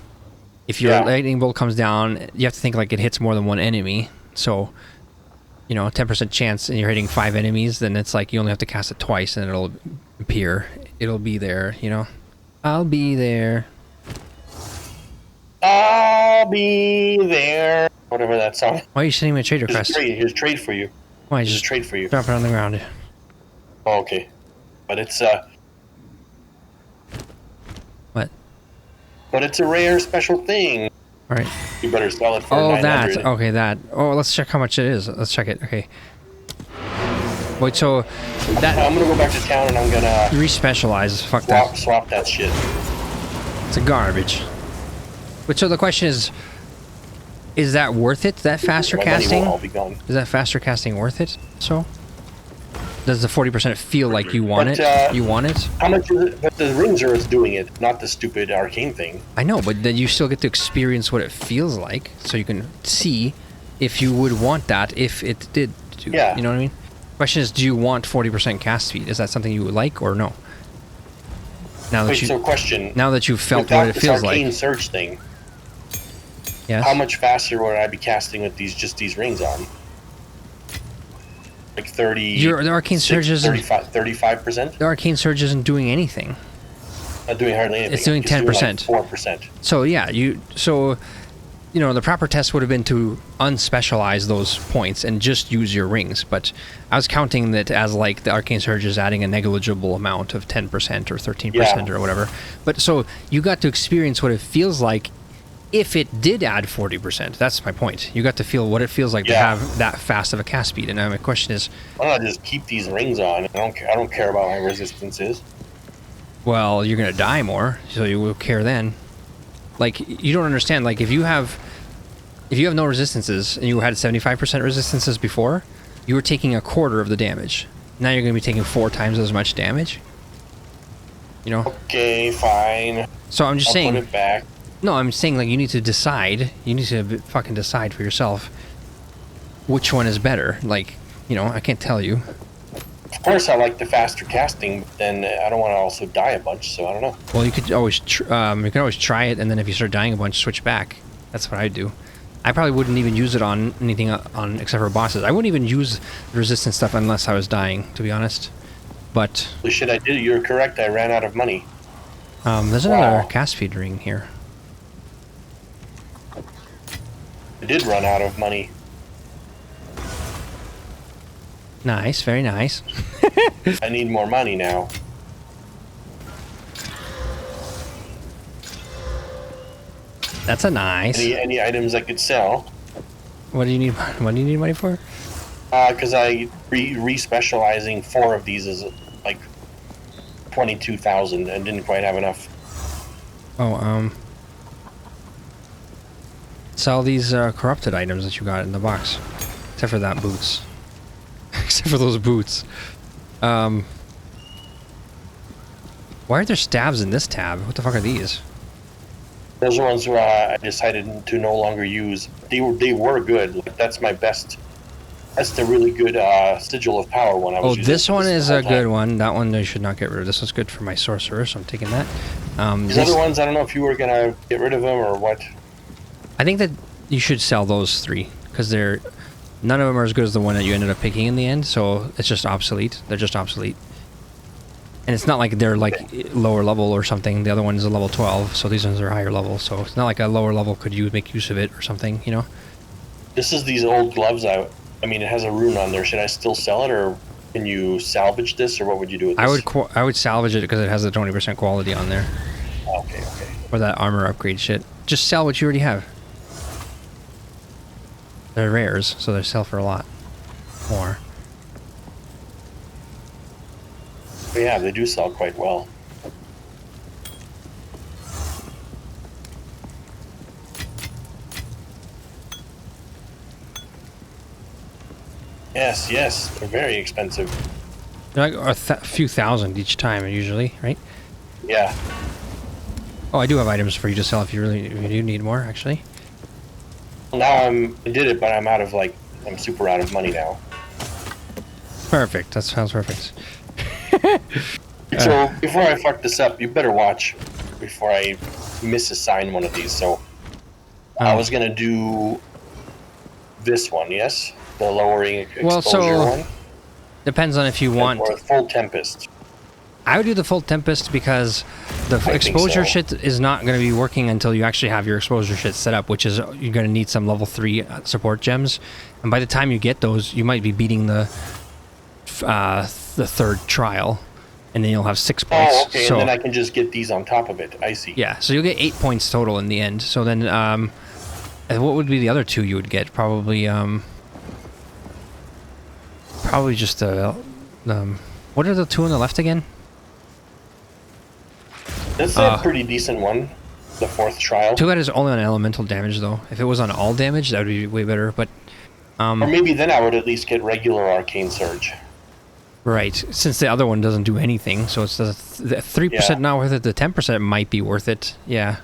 if your lightning bolt comes down, you have to think, like, it hits more than one enemy. So, you know, 10% chance and you're hitting 5 enemies, then it's like you only have to cast it twice and it'll appear. It'll be there, you know? I'll be there. I'll be there. Whatever that song. Why are you sending me a trade request? Here's a trade for you. Why? Just trade for you. Drop it on the ground. Oh, okay. But it's What? But it's a rare special thing. All right. You better sell it for Oh, 900. that. Okay, that. Oh, let's check how much it is. Let's check it. Okay. Wait, so that I'm gonna go back to town and I'm gonna respecialize. Fuck that. swap that shit. It's a garbage. But so the question is that worth it? That faster My money casting? will all be gone. Is that faster casting worth it? So? Does the 40% feel like you want But, it? You want it? How much is it? But the rings are what's doing it, not the stupid arcane thing. I know, but then you still get to experience what it feels like, so you can see if you would want that if it did do. Yeah. You know what I mean? Question is, do you want 40% cast speed? Is that something you would like or no? Now that Wait, so question. now that you've felt Without what it this feels arcane like. surge thing, Yes. how much faster would I be casting with these rings on? Like 30. The arcane surge isn't 35%? the arcane surge isn't doing anything. Not doing hardly anything. It's doing 10%. 4%. So yeah, you know, the proper test would have been to unspecialize those points and just use your rings, but I was counting that as like the arcane surge is adding a negligible amount of 10% or 13% or whatever. But so you got to experience what it feels like if it did add 40%. That's my point. You got to feel what it feels like to have that fast of a cast speed. And now my question is, Why not just keep these rings on? I don't care about my resistances. well, you're gonna die more, so you will care then. Like, you don't understand. Like, if you have no resistances and you had 75% resistances before, you were taking a quarter of the damage. Now you're gonna be taking 4 times as much damage. You know. Okay, fine. So I'm just I'll saying. put it back. No, I'm saying, like, you need to decide. You need to fucking decide for yourself which one is better. Like, you know, I can't tell you. Of course, I like the faster casting, but then I don't want to also die a bunch, so I don't know. Well, you could always try it, and then if you start dying a bunch, switch back. That's what I'd do. I probably wouldn't even use it on anything on except for bosses. I wouldn't even use the resistance stuff unless I was dying, to be honest. But The shit I did, you're correct, I ran out of money. there's another cast feed ring here. I did run out of money. Nice, very nice. I need more money now. That's a nice. Any items I could sell? What do you need? What do you need money for? Because I re-specializing 4 of these is like 22,000 and didn't quite have enough. Oh, sell these corrupted items that you got in the box, except for that boots. Except for those boots. Why are there stabs in this tab? What the fuck are these? Those are ones where I decided to no longer use. They were good. Like, that's my best That's the really good Sigil of Power one I was Oh, using. this one is whole a time. good one. That one I should not get rid of. This was good for my sorcerer, so I'm taking that. These other ones, I don't know if you were gonna get rid of them or what. I think that you should sell those 3 because none of them are as good as the one that you ended up picking in the end. So it's just obsolete. They're just obsolete, and it's not like they're like lower level or something. The other one is a level 12, so these ones are higher level. So it's not like a lower level could you make use of it or something, you know. This is these old gloves. I mean, it has a rune on there. Should I still sell it, or can you salvage this, or what would you do with this? I would salvage it because it has the 20% quality on there. Okay. Or that armor upgrade shit. Just sell what you already have. They're rares, so they sell for a lot more. But yeah, they do sell quite well. Yes, they're very expensive. They're like a few thousand each time, usually, right? Yeah. Oh, I do have items for you to sell if you do need more, actually. Now I did it, but I'm super out of money now. Perfect. That sounds perfect. So before I fuck this up, you better watch before I misassign one of these. So I was gonna do this one, yes, the lowering exposure one. Depends on if you want. Or full Tempest. I would do the full Tempest because the exposure shit is not going to be working until you actually have your exposure shit set up, which is you're going to need some level 3 support gems, and by the time you get those, you might be beating the 3rd trial, and then you'll have 6 points. Oh, okay, so, and then I can just get these on top of it. I see. Yeah, so you'll get 8 points total in the end. So then, what would be the other 2 you would get? Probably just the what are the 2 on the left again? That's a pretty decent one. The 4th trial. Too bad it's only on elemental damage though. If it was on all damage, that would be way better. But or maybe then I would at least get regular Arcane Surge. Right, since the other one doesn't do anything, so it's the 3% not worth it. The 10% might be worth it. Yeah.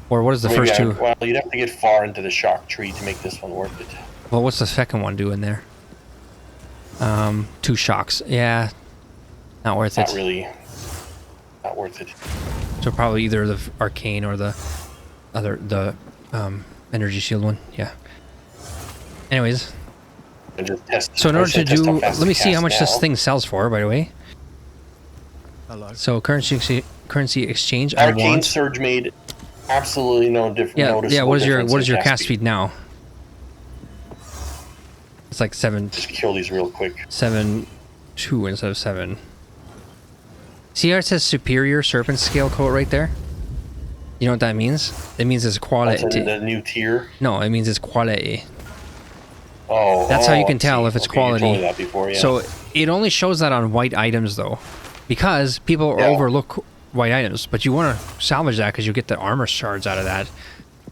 Or what is the first 2? Well, you'd have to get far into the shock tree to make this one worth it. Well, what's the second one do in there? 2 shocks. Yeah. Not worth it. Not really. Not worth it. So probably either the arcane or the energy shield one. Yeah. Anyways. And just test, so in order to do, let me see how much this thing sells for. By the way. Hello. So currency exchange. Arcane Surge made absolutely no difference. Yeah. What is your cast speed now? It's like 7. Just kill these real quick. 7.2 instead of 7. See how it says superior serpent scale coat right there? You know what that means? It means it's quality. That's the new tier? No, it means it's quality. Oh, that's how you can tell if it's quality. You told me that before, yeah. So it only shows that on white items though, because people overlook white items. But you want to salvage that because you get the armor shards out of that,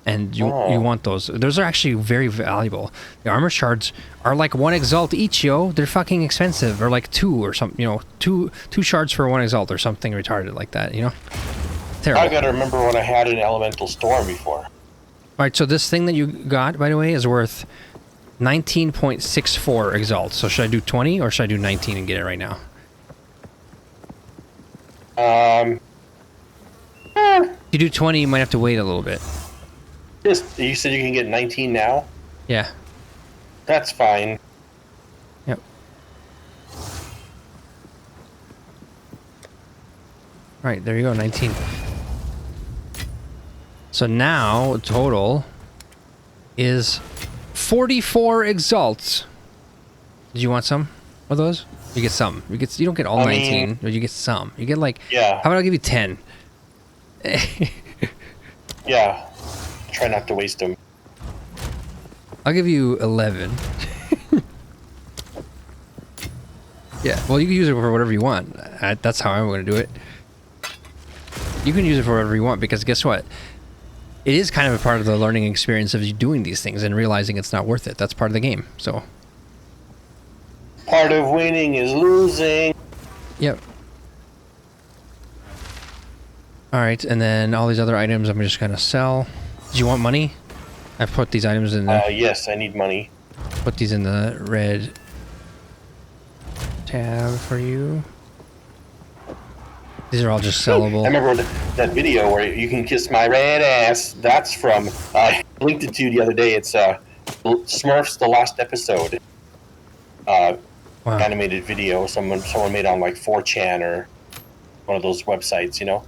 and you want those. Those are actually very valuable. The armor shards are like 1 exalt each, yo. They're fucking expensive, or like 2 or something. You know, two shards for 1 exalt or something retarded like that. You know, terrible. I gotta remember when I had an elemental storm before. All right, so this thing that you got, by the way, is worth 19.64 exalt. So should I do 20 or should I do 19 and get it right now? If you do 20, you might have to wait a little bit. You said you can get 19 now? Yeah. That's fine. Yep. Right, there you go, 19. So now total is 44 exalts. Did you want some of those? You get some. You don't get all 19, but you get some. You get like, how about I give you 10? Yeah. Try not to waste them. I'll give you 11. Yeah, well, you can use it for whatever you want. That's how I'm going to do it. You can use it for whatever you want, because guess what? It is kind of a part of the learning experience of you doing these things and realizing it's not worth it. That's part of the game, so. Part of winning is losing. Yep. Alright, and then all these other items I'm just going to sell. Do you want money? I've put these items in there. Yes, I need money. put these in the red tab for you. These are all just sellable. I remember that video where you can kiss my red ass. That's from, I linked it to you the other day. It's Smurfs, the last episode. Wow. Animated video. Someone made on like 4chan or one of those websites, you know.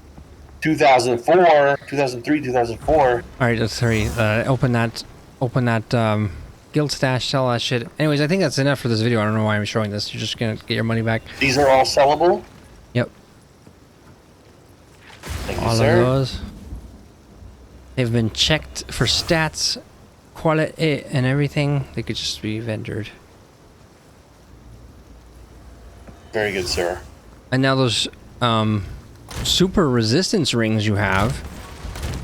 2004, 2003, 2004. All right, let's hurry. Open that guild stash, sell that shit. Anyways, I think that's enough for this video. I don't know why I'm showing this. You're just gonna get your money back. These are all sellable? Yep. Thank you, All sir. of those. They've been checked for stats, quality, and everything. They could just be vendored. Very good, sir. And now those super resistance rings you have,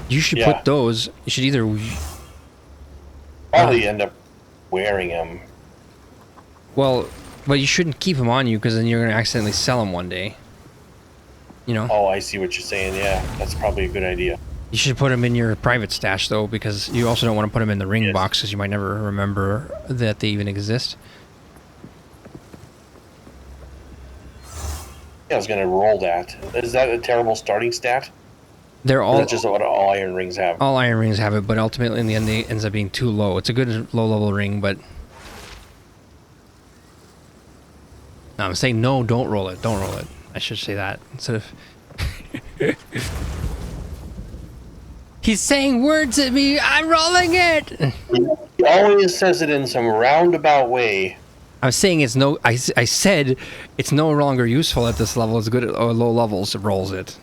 you should put those. You should either Probably end up wearing them. well, but you shouldn't keep them on you because then you're gonna accidentally sell them one day. You know. Oh, I see what you're saying. Yeah, that's probably a good idea. You should put them in your private stash though, because you also don't want to put them in the ring box because you might never remember that they even exist. Yeah, I was gonna roll that. Is that a terrible starting stat? They're all That's just what all iron rings have. all iron rings have it, but ultimately in the end it ends up being too low. It's a good low level ring, but no, I'm saying no, don't roll it. Don't roll it. I should say that instead of he's saying words at me. I'm rolling it. He always says it in some roundabout way. I'm saying it's no. I said it's no longer useful at this level. It's good at low levels. It rolls it.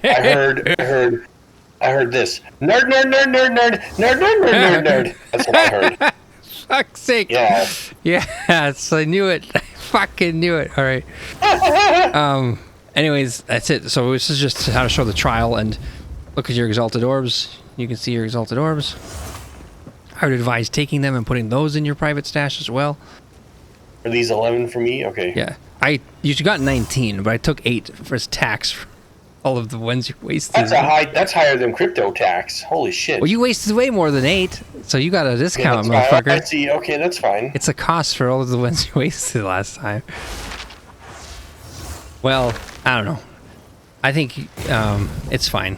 I heard this. Nerd, nerd, nerd, nerd, nerd, nerd, nerd, nerd, nerd, nerd. That's what I heard. Fuck's sake. Yeah. Yes, I knew it. I fucking knew it. All right. Anyways, that's it. So this is just how to show the trial and look at your exalted orbs. You can see your exalted orbs. I would advise taking them and putting those in your private stash as well. Are these 11 for me? Okay. Yeah. You got 19, but I took 8 for tax for all of the ones you wasted. That's higher than crypto tax. Holy shit. Well, you wasted way more than 8, so you got a discount, motherfucker. I see. Okay, that's fine. It's a cost for all of the ones you wasted last time. Well, I don't know. I think it's fine.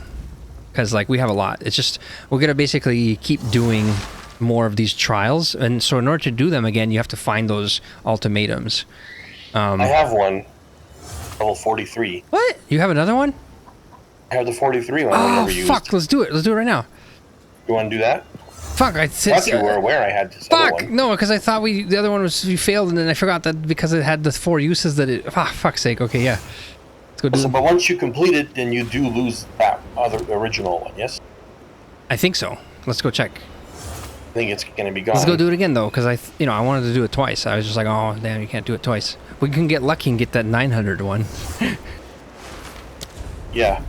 Because, like, we have a lot. It's just, we're going to basically keep doing more of these trials. And so in order to do them again, you have to find those ultimatums. I have one. Level 43. What? You have another one? I have the 43 one I Oh, never used. fuck. Let's do it. Let's do it right now. You want to do that? Fuck. I thought you were aware I had this other Fuck. one. No, because I thought the other one we failed, and then I forgot that because it had the 4 uses that it... Ah, fuck's sake. Okay, yeah. Let's go do So, but once you complete it, then you do lose that other original one, yes? I think so. Let's go check. I think it's going to be gone. Let's go do it again, though, because I wanted to do it twice. I was just like, oh, damn, you can't do it twice. We can get lucky and get that 900 one. Yeah.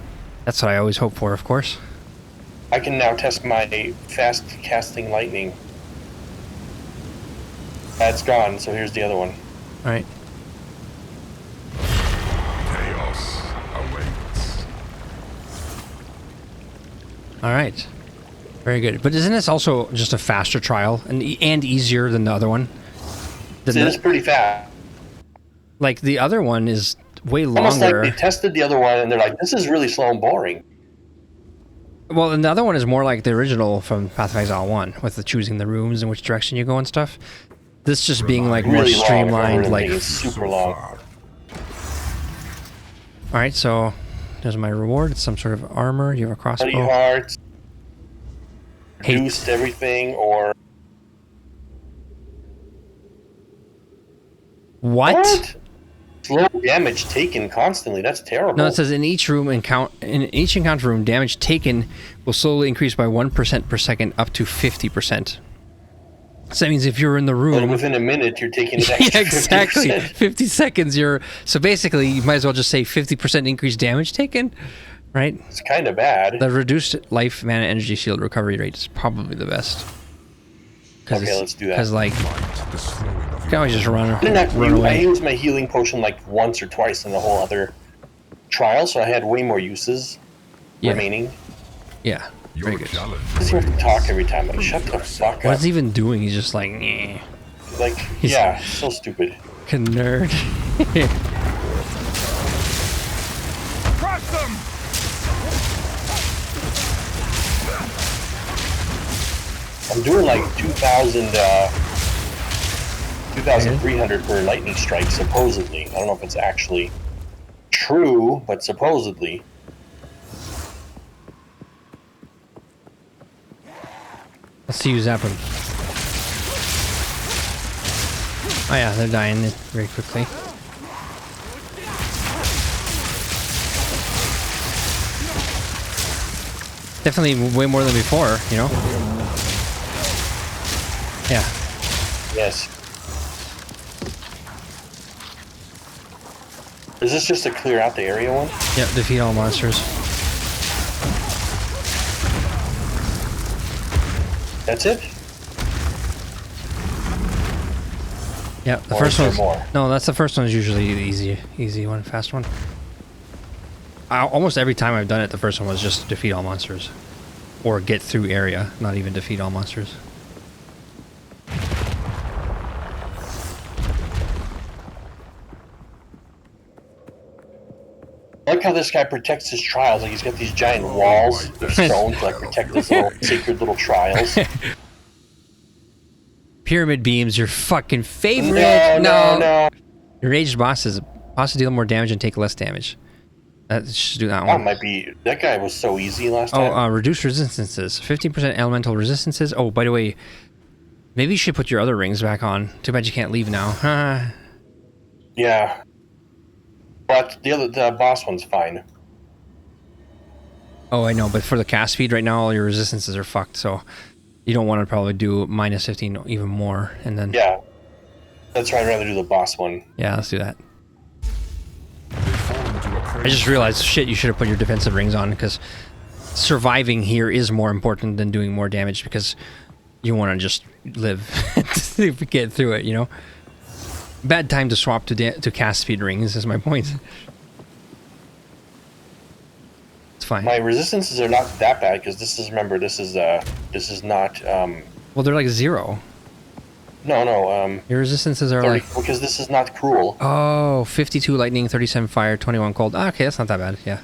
That's what I always hope for, of course. I can now test my fast casting lightning. That's gone, so here's the other one. All right. Chaos awaits. All right. Very good. But isn't this also just a faster trial and easier than the other one? It is pretty fast. Like, the other one is way Almost like longer. they tested the other one, and they're like, this is really slow and boring. Well, and the other one is more like the original from Path of Exile 1, with the choosing the rooms and which direction you go and stuff. This just being like more Really long, streamlined, like... it's super long. Alright, so there's my reward. It's some sort of armor. You have a Bloody crossbow. hearts, Hate. reduced everything, or... What? Slow damage taken constantly. That's terrible. No, it says in each encounter room, damage taken will slowly increase by 1% per second up to 50%. So that means if you're in the room... And within a minute, you're taking an extra Yeah, exactly. 50%. 50 seconds, you're... So basically, you might as well just say 50% increased damage taken, right? It's kind of bad. The reduced life, mana, energy, shield recovery rate is probably the best. Okay, let's do that. Because, like, The slowing of you can always just run I away. used my healing potion like once or twice in the whole other trial, so I had way more uses remaining. Yeah. Your good. challenge. Does he have to talk every time? Like, shut the fuck What's up. he even doing? He's just like, "Nyeh." Like, yeah, so stupid. Fucking nerd. Crush them! I'm doing like 2,300 per lightning strike, supposedly. I don't know if it's actually true, but supposedly. Let's see you zap him. Oh yeah, they're dying very quickly. Definitely way more than before, you know? Yeah. Yes. Is this just to clear out the area one? Yep, defeat all monsters. That's it? Yeah, the Or first is there one's more? no, that's the first one's usually the easy one, fast one. Almost every time I've done it, the first one was just defeat all monsters, or get through area, not even defeat all monsters. I like how this guy protects his trials. Like, he's got these giant walls of stone to like protect his little sacred little trials. Pyramid beams, your fucking favorite. No. Enraged bosses deal more damage and take less damage. Let's just do that That one. might be. That guy was so easy last time. Reduce resistances. 15% elemental resistances. Oh, by the way, maybe you should put your other rings back on. Too bad you can't leave now. Yeah. But the boss one's fine. Oh, I know, but for the cast speed right now, all your resistances are fucked, so you don't want to probably do minus 15 even more, and then... Yeah. That's why I'd rather do the boss one. Yeah, let's do that. They fall into a I crazy just realized, shit, you should have put your defensive rings on, because surviving here is more important than doing more damage, because you want to just live to get through it, you know? Bad time to swap to cast speed rings, is my point. It's fine. My resistances are not that bad because this is not Well, they're like 0. no Your resistances are 30, like... because this is not cruel. Oh, 52 lightning, 37 fire, 21 cold. Ah, okay, that's not that bad. Yeah.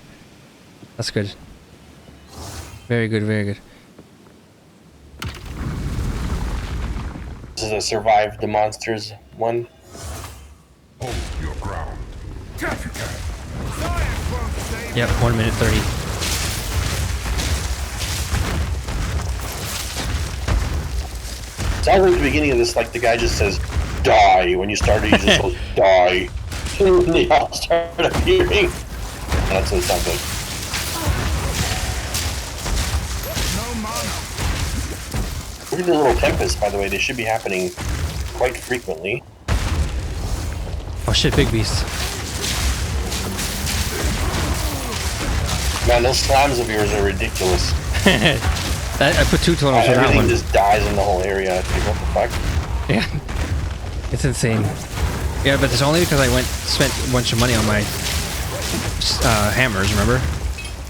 That's good. Very good, very good. This is a survive the monsters one. hold your ground. Yes, you can. Science won't save Yep, 1 minute 30. It's always at the beginning of this, like the guy just says die. When you start, he just goes die. And they all start appearing. That's what it sounds like. no mana. Look at the little tempests, by the way. They should be happening quite frequently. Oh shit, big beast. Man, those slams of yours are ridiculous. I put 2 totals for that Everything one. just dies in the whole area. Like, what the fuck? Yeah. It's insane. Yeah, but it's only because I spent a bunch of money on my hammers, remember?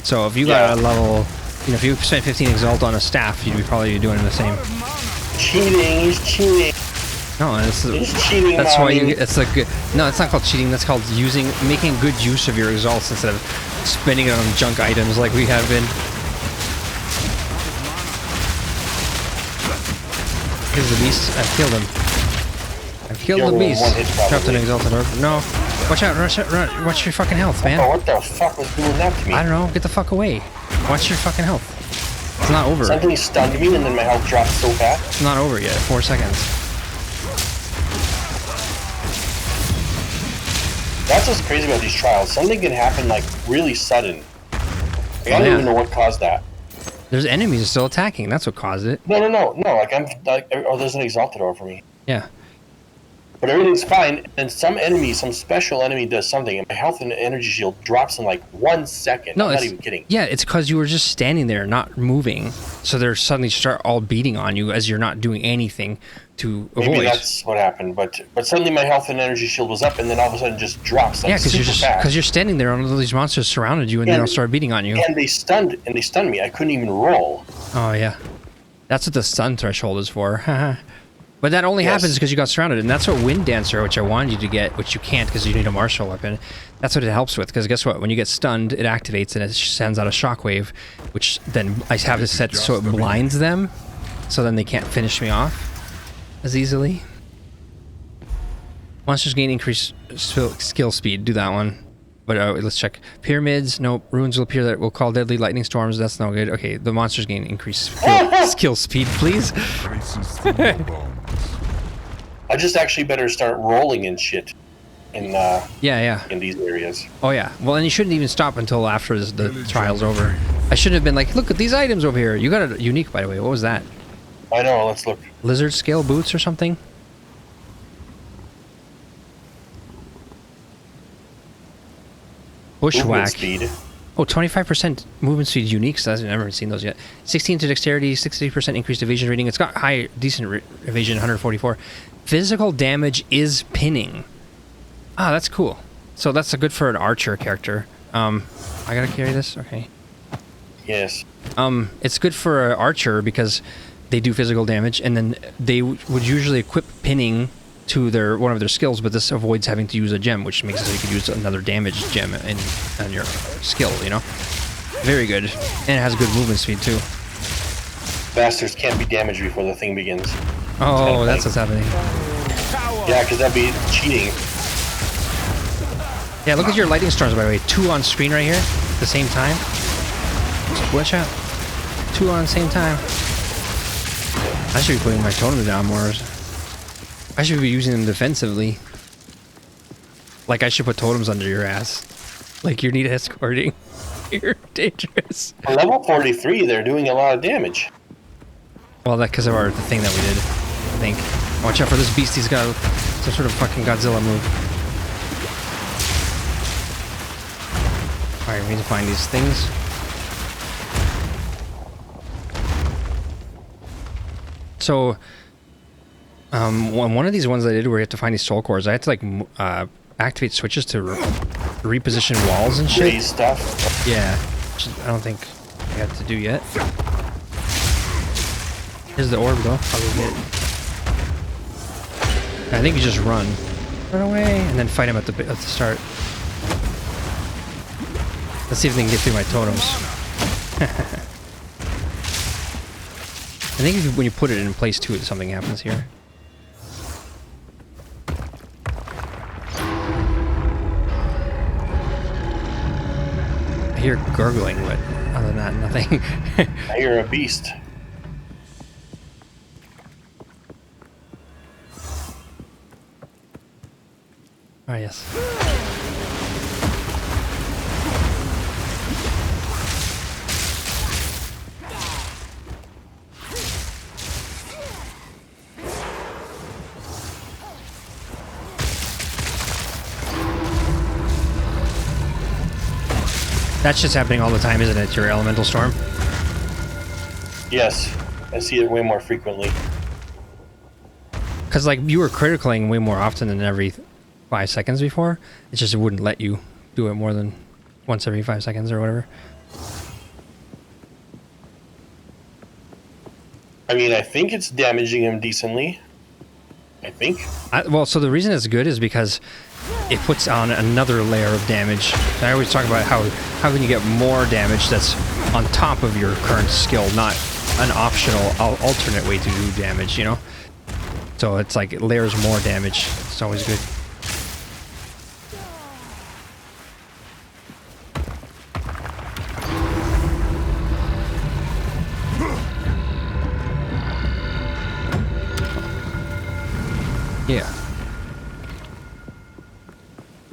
So if you got a level, you know, if you spent 15 exalt on a staff, you'd be probably doing the same. Cheating, he's cheating. No, it's He's cheating, that's why mommy. it's like no, it's not called cheating. That's called making good use of your exalts instead of spending it on junk items like we have been. Here's the beast. I've killed him. I've killed Killed the him in beast. one hit, probably. Dropped an exalted orb. No, watch out! Run! Watch your fucking health, man. Oh, what the fuck was doing that to me? I don't know. Get the fuck away. Watch your fucking health. It's not over. Something stunned me and then my health dropped so fast. It's not over yet. 4 seconds. That's what's crazy about these trials. Something can happen like really sudden. Like, I don't Yeah. even know what caused that. There's enemies still attacking. That's what caused it. No. Like oh, there's an exalted orb for me. Yeah. But everything's fine, and some special enemy does something, and my health and energy shield drops in like 1 second. No, I'm not it's- even kidding. Yeah, it's because you were just standing there, not moving. So they're suddenly start all beating on you as you're not doing anything to Maybe avoid. that's what happened, but suddenly my health and energy shield was up, and then all of a sudden just drops. Like, Yeah, because super fast. you're standing there, and all these monsters surrounded you, and they all start beating on you. And they stunned me. I couldn't even roll. Oh yeah, that's what the stun threshold is for. But that only Yes. happens because you got surrounded, and that's what Wind Dancer, which I wanted you to get, which you can't because you need a martial weapon. That's what it helps with, because guess what? When you get stunned, it activates and it sends out a shockwave, which then I have to set so it blinds them, so then they can't finish me off as easily. Monsters gain increased skill speed. Do that one. But let's check. Pyramids. Nope. Runes will appear that will call deadly lightning storms. That's no good. Okay, the monsters gain increased skill speed, please. Traces through your bones. I just actually better start rolling and shit in Yeah. in these areas. Oh yeah. Well, and you shouldn't even stop until after the trial's over. I shouldn't have been like, look at these items over here. You got a unique, by the way. What was that? I know. Let's look. Lizard scale boots or something? Movement Bushwhack. speed. Oh, 25% movement speed unique. So I've never seen those yet. 16 to dexterity, 60% increased evasion rating. It's got high, decent evasion, 144. Physical damage is pinning. Ah, that's cool. So that's good for an archer character. I gotta carry this? Okay. Yes. It's good for an archer because they do physical damage, and then they would usually equip pinning to one of their skills, but this avoids having to use a gem, which makes it so you could use another damage gem on your skill, you know? Very good. And it has good movement speed, too. Bastards can't be damaged before the thing begins. Oh, that's what's happening. Yeah, because that'd be cheating. Yeah, look at your lightning storms, by the way. 2 on screen right here at the same time. Watch out. 2 on the same time. I should be putting my totems down more. I should be using them defensively. Like, I should put totems under your ass. Like, you need escorting. You're dangerous. On level 43, they're doing a lot of damage. Well, that's because of the thing that we did, I think. Watch out for this beast. He's got some sort of fucking Godzilla move. Alright, we need to find these things. So, one of these ones I did where you have to find these soul cores, I had to like activate switches to reposition walls and shit. Raise stuff. Yeah, which I don't think I got to do yet. Here's the orb though. I'll go get it. I think you just run away, and then fight him at the start. Let's see if they can get through my totems. I think when you put it in place too, something happens here. I hear gurgling, but other than that, nothing. I hear a beast. Oh, yes. That's just happening all the time, isn't it? Your elemental storm? Yes, I see it way more frequently. Because, like, you were criticaling way more often than every 5 seconds before. It just wouldn't let you do it more than once every 5 seconds or whatever. I mean, I think it's damaging him decently. I think. Well, so the reason it's good is because it puts on another layer of damage. I always talk about how can you get more damage that's on top of your current skill, not an optional alternate way to do damage, you know? So it's like it layers more damage. It's always good. Yeah.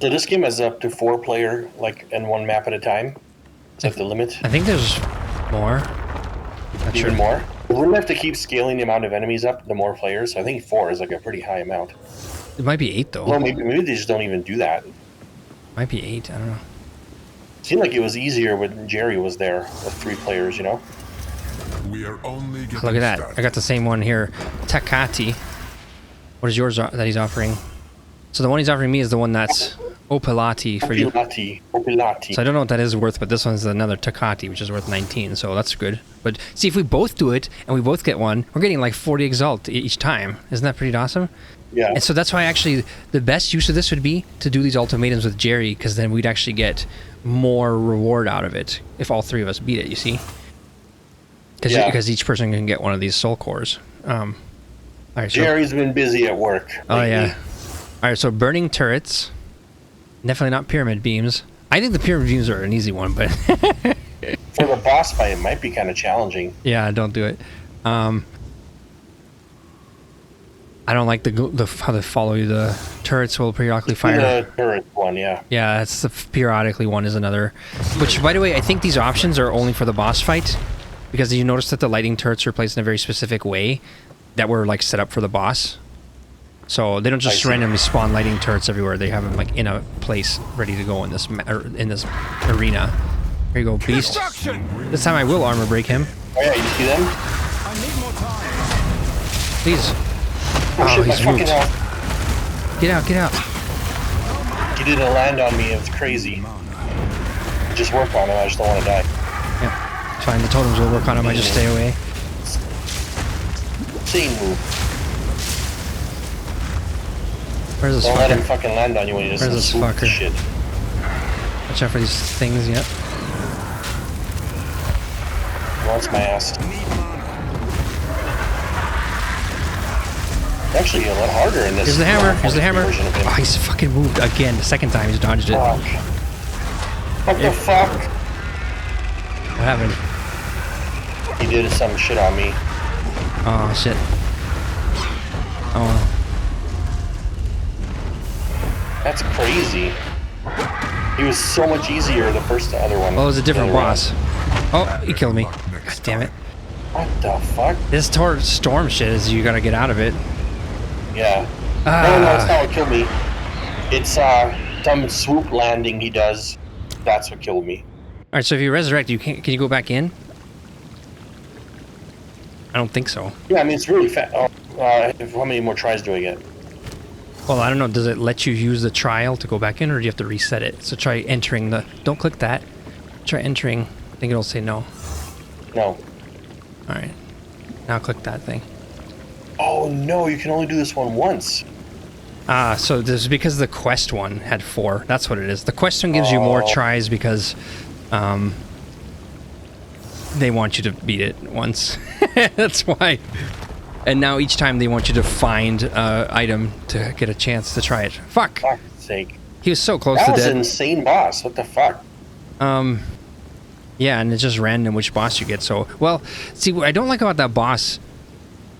So this game is up to 4 player, like, in one map at a time. Is that the limit? I think there's more. Not Even sure. more? We'll have to keep scaling the amount of enemies up, the more players. So I think 4 is like a pretty high amount. It might be 8 though. Well, maybe they just don't even do that. Might be 8. I don't know. Seemed like it was easier when Jerry was there with 3 players, you know? We are only getting Look at that. started. I got the same one here. Takati. What is yours that he's offering? So the one he's offering me is the one that's Opilati for you. Opilati. So I don't know what that is worth, but this one's another Takati, which is worth 19, so that's good. But see, if we both do it and we both get one, we're getting like 40 Exalt each time. Isn't that pretty awesome? Yeah. And so that's why actually the best use of this would be to do these ultimatums with Jerry, because then we'd actually get more reward out of it if all three of us beat it, you see? Because each person can get one of these soul cores. All right, Jerry's been busy at work lately. Oh, yeah. All right, so burning turrets. Definitely not pyramid beams. I think the pyramid beams are an easy one, but... For the boss fight, it might be kind of challenging. Yeah, don't do it. I don't like the how they follow you. The turrets will periodically fire. The turret one, yeah. Yeah, that's the periodically one is another. Which, by the way, I think these options are only for the boss fight, because you notice that the lighting turrets are placed in a very specific way that were like set up for the boss. So they don't just randomly spawn lighting turrets everywhere. They have them like in a place ready to go in this arena. Here you go, beast. This time I will armor break him. Oh yeah, you see them? I need more time. Please. Oh, shit, he's my moved. fucking health. Get out, get out. He didn't land on me, it was crazy. Just work on him, I just don't want to die. Yeah, it's fine. The totems will work on him. I just stay away. Insane move. Where's this Don't let him fucker? fucking land on you when he doesn't Where's this swoop fucker? shit. Watch out for these things, yep. Wants my ass. Actually, a lot harder in this. Here's the hammer. Here's the hammer. version of him. Oh, he's fucking moved again. The second time he's dodged it. Fuck. What the fuck? What happened? He did some shit on me. Oh, shit. Oh, That's crazy. He was so much easier the other one. well, it was a different The other boss. Oh, he killed me. God damn it. one. What the fuck? This storm shit is you gotta get out of it. Yeah. Ah. No, it's not what killed me. It's some swoop landing he does. That's what killed me. Alright, so if you resurrect, can you go back in? I don't think so. Yeah, I mean, it's really fast. How many more tries do I get? Well, I don't know. Does it let you use the trial to go back in, or do you have to reset it? So try entering the... Don't click that. Try entering. I think it'll say no. No. Alright. Now click that thing. Oh, no, you can only do this one once. Ah, so this is because the quest one had 4. That's what it is. The quest one gives you more tries because they want you to beat it once. That's why. And now each time they want you to find an item to get a chance to try it. Fuck! Fuck's sake. He was so close That to was dead. an insane boss. What the fuck? Yeah, and it's just random which boss you get. So, well, see, what I don't like about that boss,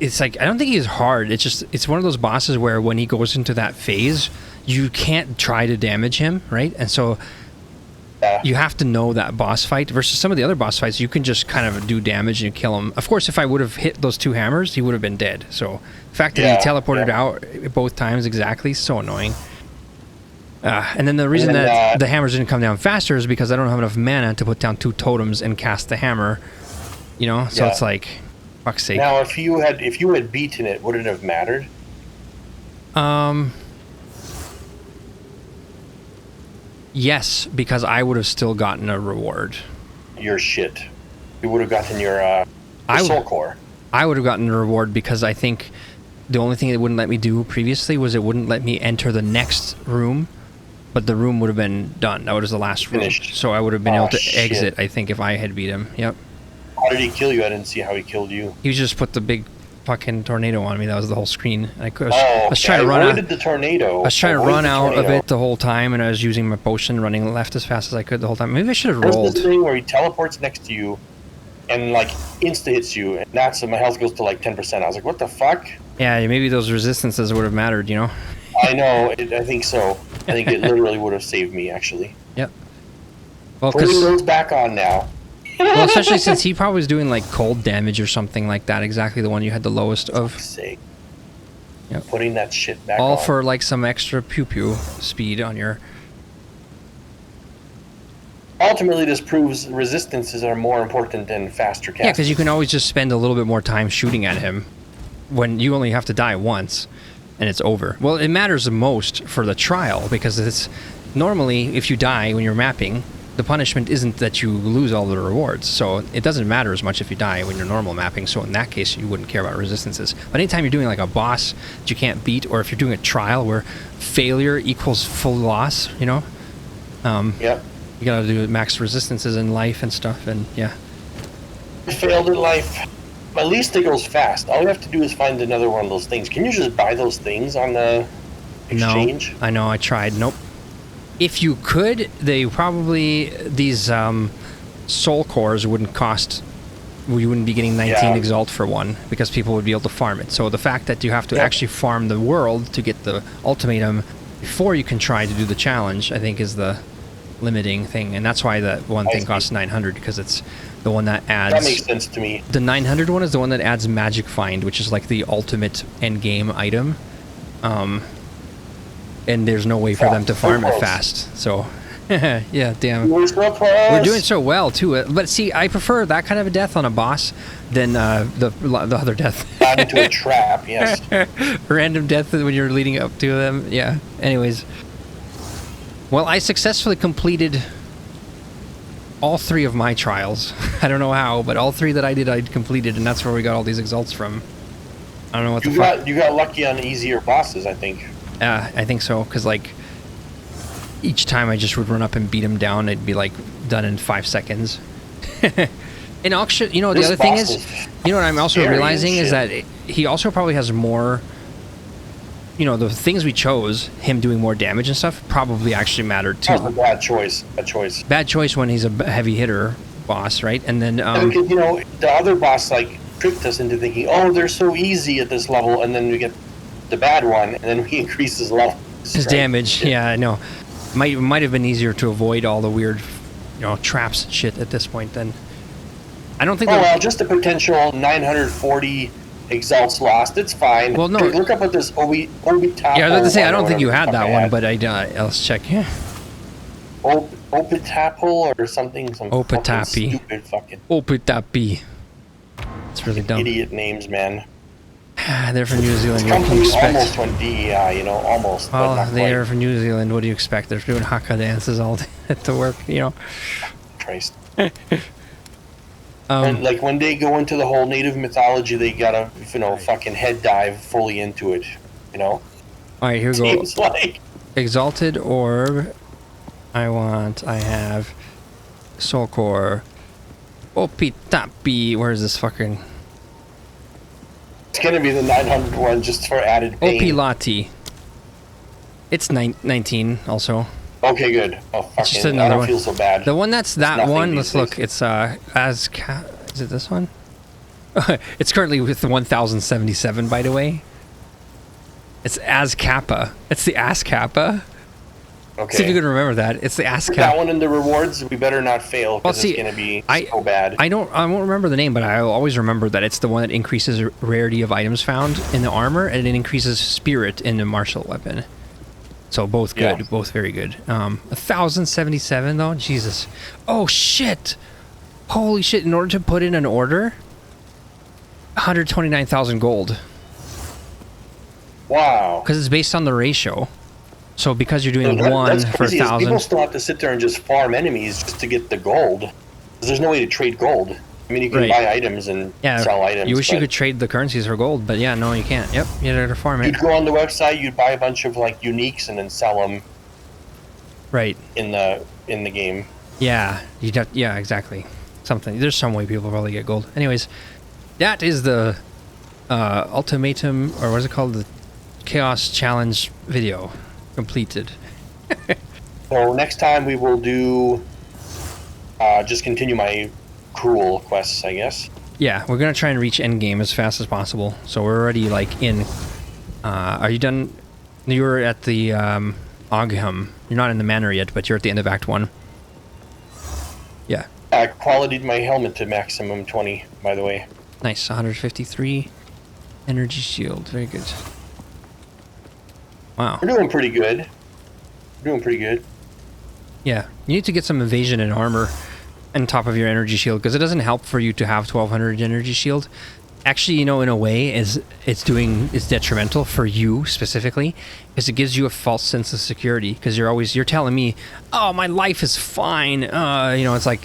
it's like, I don't think he's hard. It's just, it's one of those bosses where when he goes into that phase, you can't try to damage him, right? And so you have to know that boss fight versus some of the other boss fights. You can just kind of do damage and kill him. Of course, if I would have hit those 2 hammers, he would have been dead. So the fact that he teleported out both times exactly, so annoying. And then the reason that the hammers didn't come down faster is because I don't have enough mana to put down 2 totems and cast the hammer. You know, so it's like, fuck's sake. Now, if you had beaten it, would it have mattered? Yes, because I would have still gotten a reward. Your shit. You would have gotten your soul core. I would have gotten a reward because I think the only thing it wouldn't let me do previously was it wouldn't let me enter the next room, but the room would have been done. That was the last room. Finished. So I would have been able to Shit. exit, I think, if I had beat him. Yep. How did he kill you? I didn't see how he killed you. He just put the big fucking tornado on me. That was the whole screen. And I was trying trying to run out. The tornado. I was trying to run out of it the whole time, and I was using my potion, running left as fast as I could the whole time. Maybe I should have rolled. There's this thing where he teleports next to you, and like insta hits you, and that's when my health goes to like 10%. I was like, what the fuck? Yeah, maybe those resistances would have mattered, you know? I know. I think so. I think it literally would have saved me, actually. Yep. Well, Putting because those back on now. well, especially since he probably was doing like cold damage or something like that. Exactly the one you had the lowest of. Sake. Yep. Putting that shit back All on. for like some extra pew pew speed on your. Ultimately, this proves resistances are more important than faster casting. Yeah, because you can always just spend a little bit more time shooting at him when you only have to die once and it's over. Well, it matters the most for the trial because normally, if you die when you're mapping, the punishment isn't that you lose all the rewards. So it doesn't matter as much if you die when you're normal mapping. So in that case, you wouldn't care about resistances. But anytime you're doing like a boss that you can't beat, or if you're doing a trial where failure equals full loss, you know, Yep. you gotta do max resistances in life and stuff. And yeah, Failed in life. At least it goes fast. All you have to do is find another one of those things. Can you just buy those things on the exchange? no, I know, I tried. Nope. If you could, they probably, these soul cores wouldn't cost, you wouldn't be getting 19 exalt for one, because people would be able to farm it. So the fact that you have to actually farm the world to get the ultimatum before you can try to do the challenge, I think is the limiting thing. And that's why that one thing costs 900, because it's the one that adds... That makes sense to me. The 900 one is the one that adds Magic Find, which is like the ultimate endgame item. And there's no way for them to farm it fast. So, yeah, damn. We're doing so well, too. But see, I prefer that kind of a death on a boss than the other death. Not into a trap, yes. Random death when you're leading up to them. Yeah. Anyways. Well, I successfully completed all 3 of my trials. I don't know how, but all 3 that I did, I'd completed, and that's where we got all these exalts from. I don't know what the fuck. You got lucky on easier bosses, I think. I think so, because like each time I just would run up and beat him down, it'd be like done in 5 seconds. And actually, you know, the other thing is, you know what I'm also realizing is that he also probably has more, you know, the things we chose, him doing more damage and stuff, probably actually mattered too. That was a bad choice. Bad choice when he's a heavy hitter boss, right? And then, because, you know, the other boss like tricked us into thinking, oh, they're so easy at this level, and then we get the bad one, and then we increase his level. His damage, yeah, I know. Might have been easier to avoid all the weird, you know, traps and shit at this point. Then I don't think. Oh well, just a potential 940 exalts lost. It's fine. Well, no. Look up at this Obi Tapo. Yeah, I was about to say I don't think you had that one, but let's check. Yeah. Opitapo or something. Some Opitapi. Stupid fucking. Opitapi. It's really dumb. Idiot names, man. They're from New Zealand. This What can you expect? almost went DEI, you know, almost. Well, but not they're quite. from New Zealand. What do you expect? They're doing haka dances all day at the work, you know. Christ. And like when they go into the whole native mythology, they gotta, you know, fucking head dive fully into it, you know. All right, here we go. Seems like. Exalted Orb. I have Soul Core. Opitapi. Where's this fucking... It's gonna be the 900 one just for added pain. Opilati. It's 19 also. Okay, good. Oh, fucking, It's just another I don't one. feel so bad. The one that's that nothing one, these let's look. days. It's is it this one? It's currently with the 1077, by the way. It's As Kappa. It's the As Kappa. Okay. See if you can remember that. It's the As Put Kappa. that one in the rewards. We better not fail Well, because see, it's gonna be I so bad. I won't remember the name, but I'll always remember that it's the one that increases rarity of items found in the armor, and it increases spirit in the martial weapon. So both good, Yeah. both very good. 1077 though, Jesus. Oh shit! Holy shit! In order to put in an order, 129,000 gold. Wow. Because it's based on the ratio. So because you're doing one That's for crazy. Is 1,000. People still have to sit there and just farm enemies just to get the gold. 'Cause there's no way to trade gold. I mean, you can Right. buy items and sell items. You wish you but could trade the currencies for gold, but yeah, no, you can't. Yep, you gotta farm it. You'd go on the website, you'd buy a bunch of like uniques and then sell them Right. in the game. Yeah, yeah, exactly. Something. There's some way people probably get gold. Anyways, that is the ultimatum, or what is it called? The Chaos Challenge video completed. So next time we will do just continue my cruel quests, I guess. Yeah, we're gonna try and reach endgame as fast as possible. So we're already like in. Are you done? You're at the Ogham. You're not in the manor yet, but you're at the end of Act 1. Yeah. I qualityed my helmet to maximum 20, by the way. Nice. 153 energy shield. Very good. Wow. We're doing pretty good. Yeah, you need to get some evasion and armor on top of your energy shield, because it doesn't help for you to have 1200 energy shield actually, you know, in a way, it's detrimental for you specifically, because it gives you a false sense of security. Because you're telling me, oh, my life is fine. You know, it's like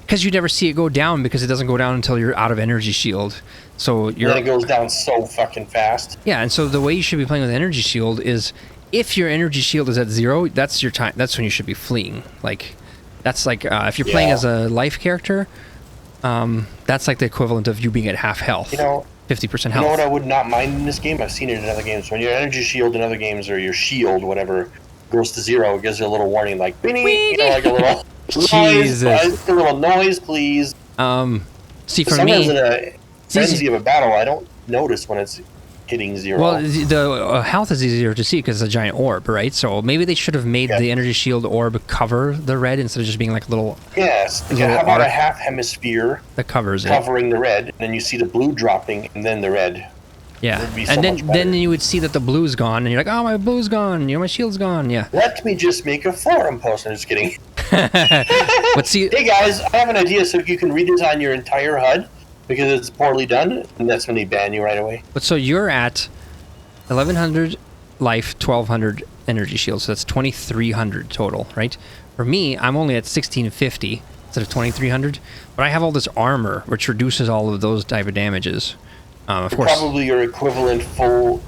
because you never see it go down, because it doesn't go down until you're out of energy shield. So then it goes down so fucking fast. Yeah, and so the way you should be playing with energy shield is, if your energy shield is at 0, that's your time. That's when you should be fleeing. Like, that's like if you're playing as a life character. That's like the equivalent of you being at half health. You know, 50% health. You know what I would not mind in this game? I've seen it in other games. When your energy shield in other games, or your shield, whatever, goes to 0, it gives you a little warning, like, you know, like a little noise. A little noise, please. See, for sometimes me, in a frenzy of a battle, I don't notice when it's hitting 0. Well, the health is easier to see because it's a giant orb, right? So maybe they should have made the energy shield orb cover the red instead of just being like a little... Yes. How about a half hemisphere that covers covering the red, and then you see the blue dropping, and then the red. Yeah. And then you would see that the blue's gone, and you're like, oh, my blue's gone. You know, my shield's gone. Yeah. Let me just make a forum post. I'm just kidding. But see... Hey, guys, I have an idea so you can redesign your entire HUD. Because it's poorly done, and that's when they ban you right away. But so you're at 1,100 life, 1,200 energy shield, so that's 2,300 total, right? For me, I'm only at 1,650 instead of 2,300, but I have all this armor, which reduces all of those type of damages. Of course, probably your equivalent full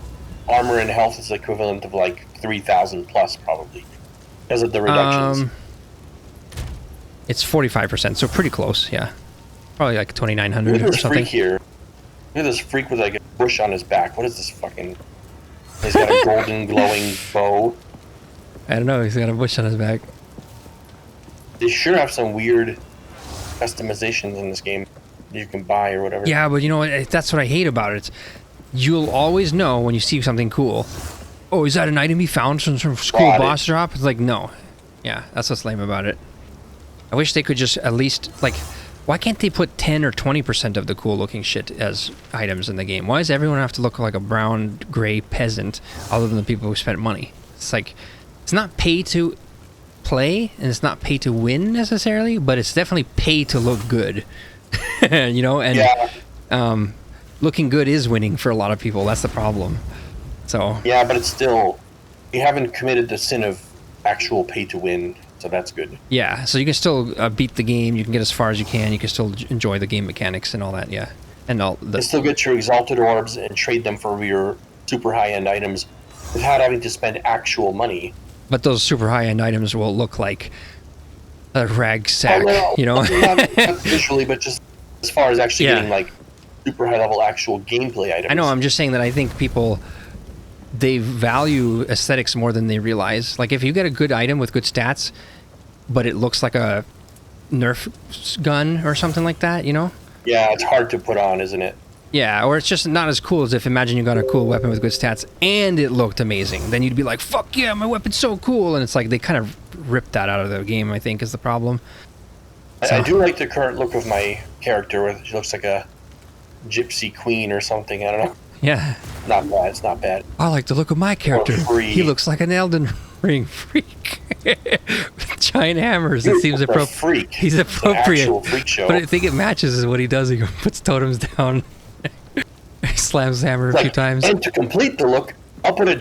armor and health is equivalent of like 3,000 plus, probably, because of the reductions. It's 45%, so pretty close, yeah. Probably like 2,900 or something. Freak here. Look at this freak with like a bush on his back. What is this fucking... He's got a golden glowing bow. I don't know, he's got a bush on his back. They sure have some weird customizations in this game you can buy or whatever. Yeah, but you know, that's what I hate about it. You'll always know when you see something cool. Oh, is that an item you found from some cool boss drop? It's like, no. Yeah, that's what's lame about it. I wish they could just at least, like... Why can't they put 10 or 20% of the cool-looking shit as items in the game? Why does everyone have to look like a brown, gray peasant other than the people who spent money? It's like, it's not pay to play, and it's not pay to win necessarily, but it's definitely pay to look good. You know, and looking good is winning for a lot of people. That's the problem. So yeah, but it's still, you haven't committed the sin of actual pay to win. So that's good. Yeah, so you can still beat the game. You can get as far as you can. You can still enjoy the game mechanics and all that. Yeah, and all. You still get your exalted orbs and trade them for your super high-end items without having to spend actual money. But those super high-end items will look like a rag sack, you know. Not visually, but just as far as actually getting like super high-level actual gameplay items. I know. I'm just saying that I think people, they value aesthetics more than they realize. Like, if you get a good item with good stats, but it looks like a Nerf gun or something like that, you know? Yeah, it's hard to put on, isn't it? Yeah, or it's just not as cool as if, imagine you got a cool weapon with good stats and it looked amazing. Then you'd be like, fuck yeah, my weapon's so cool. And it's like, they kind of ripped that out of the game, I think, is the problem. So. I do like the current look of my character, where she looks like a gypsy queen or something, I don't know. Yeah. Not bad, it's not bad. I like the look of my character. He looks like an Elden Ring freak. With giant hammers. It seems appropriate. He's appropriate. It's an actual freak show. But I think it matches is what he does. He puts totems down. He slams the hammer a few times. And to complete the look, I'll put a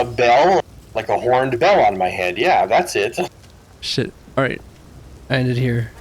bell, like a horned bell on my head. Yeah, that's it. Shit. Alright. I ended here.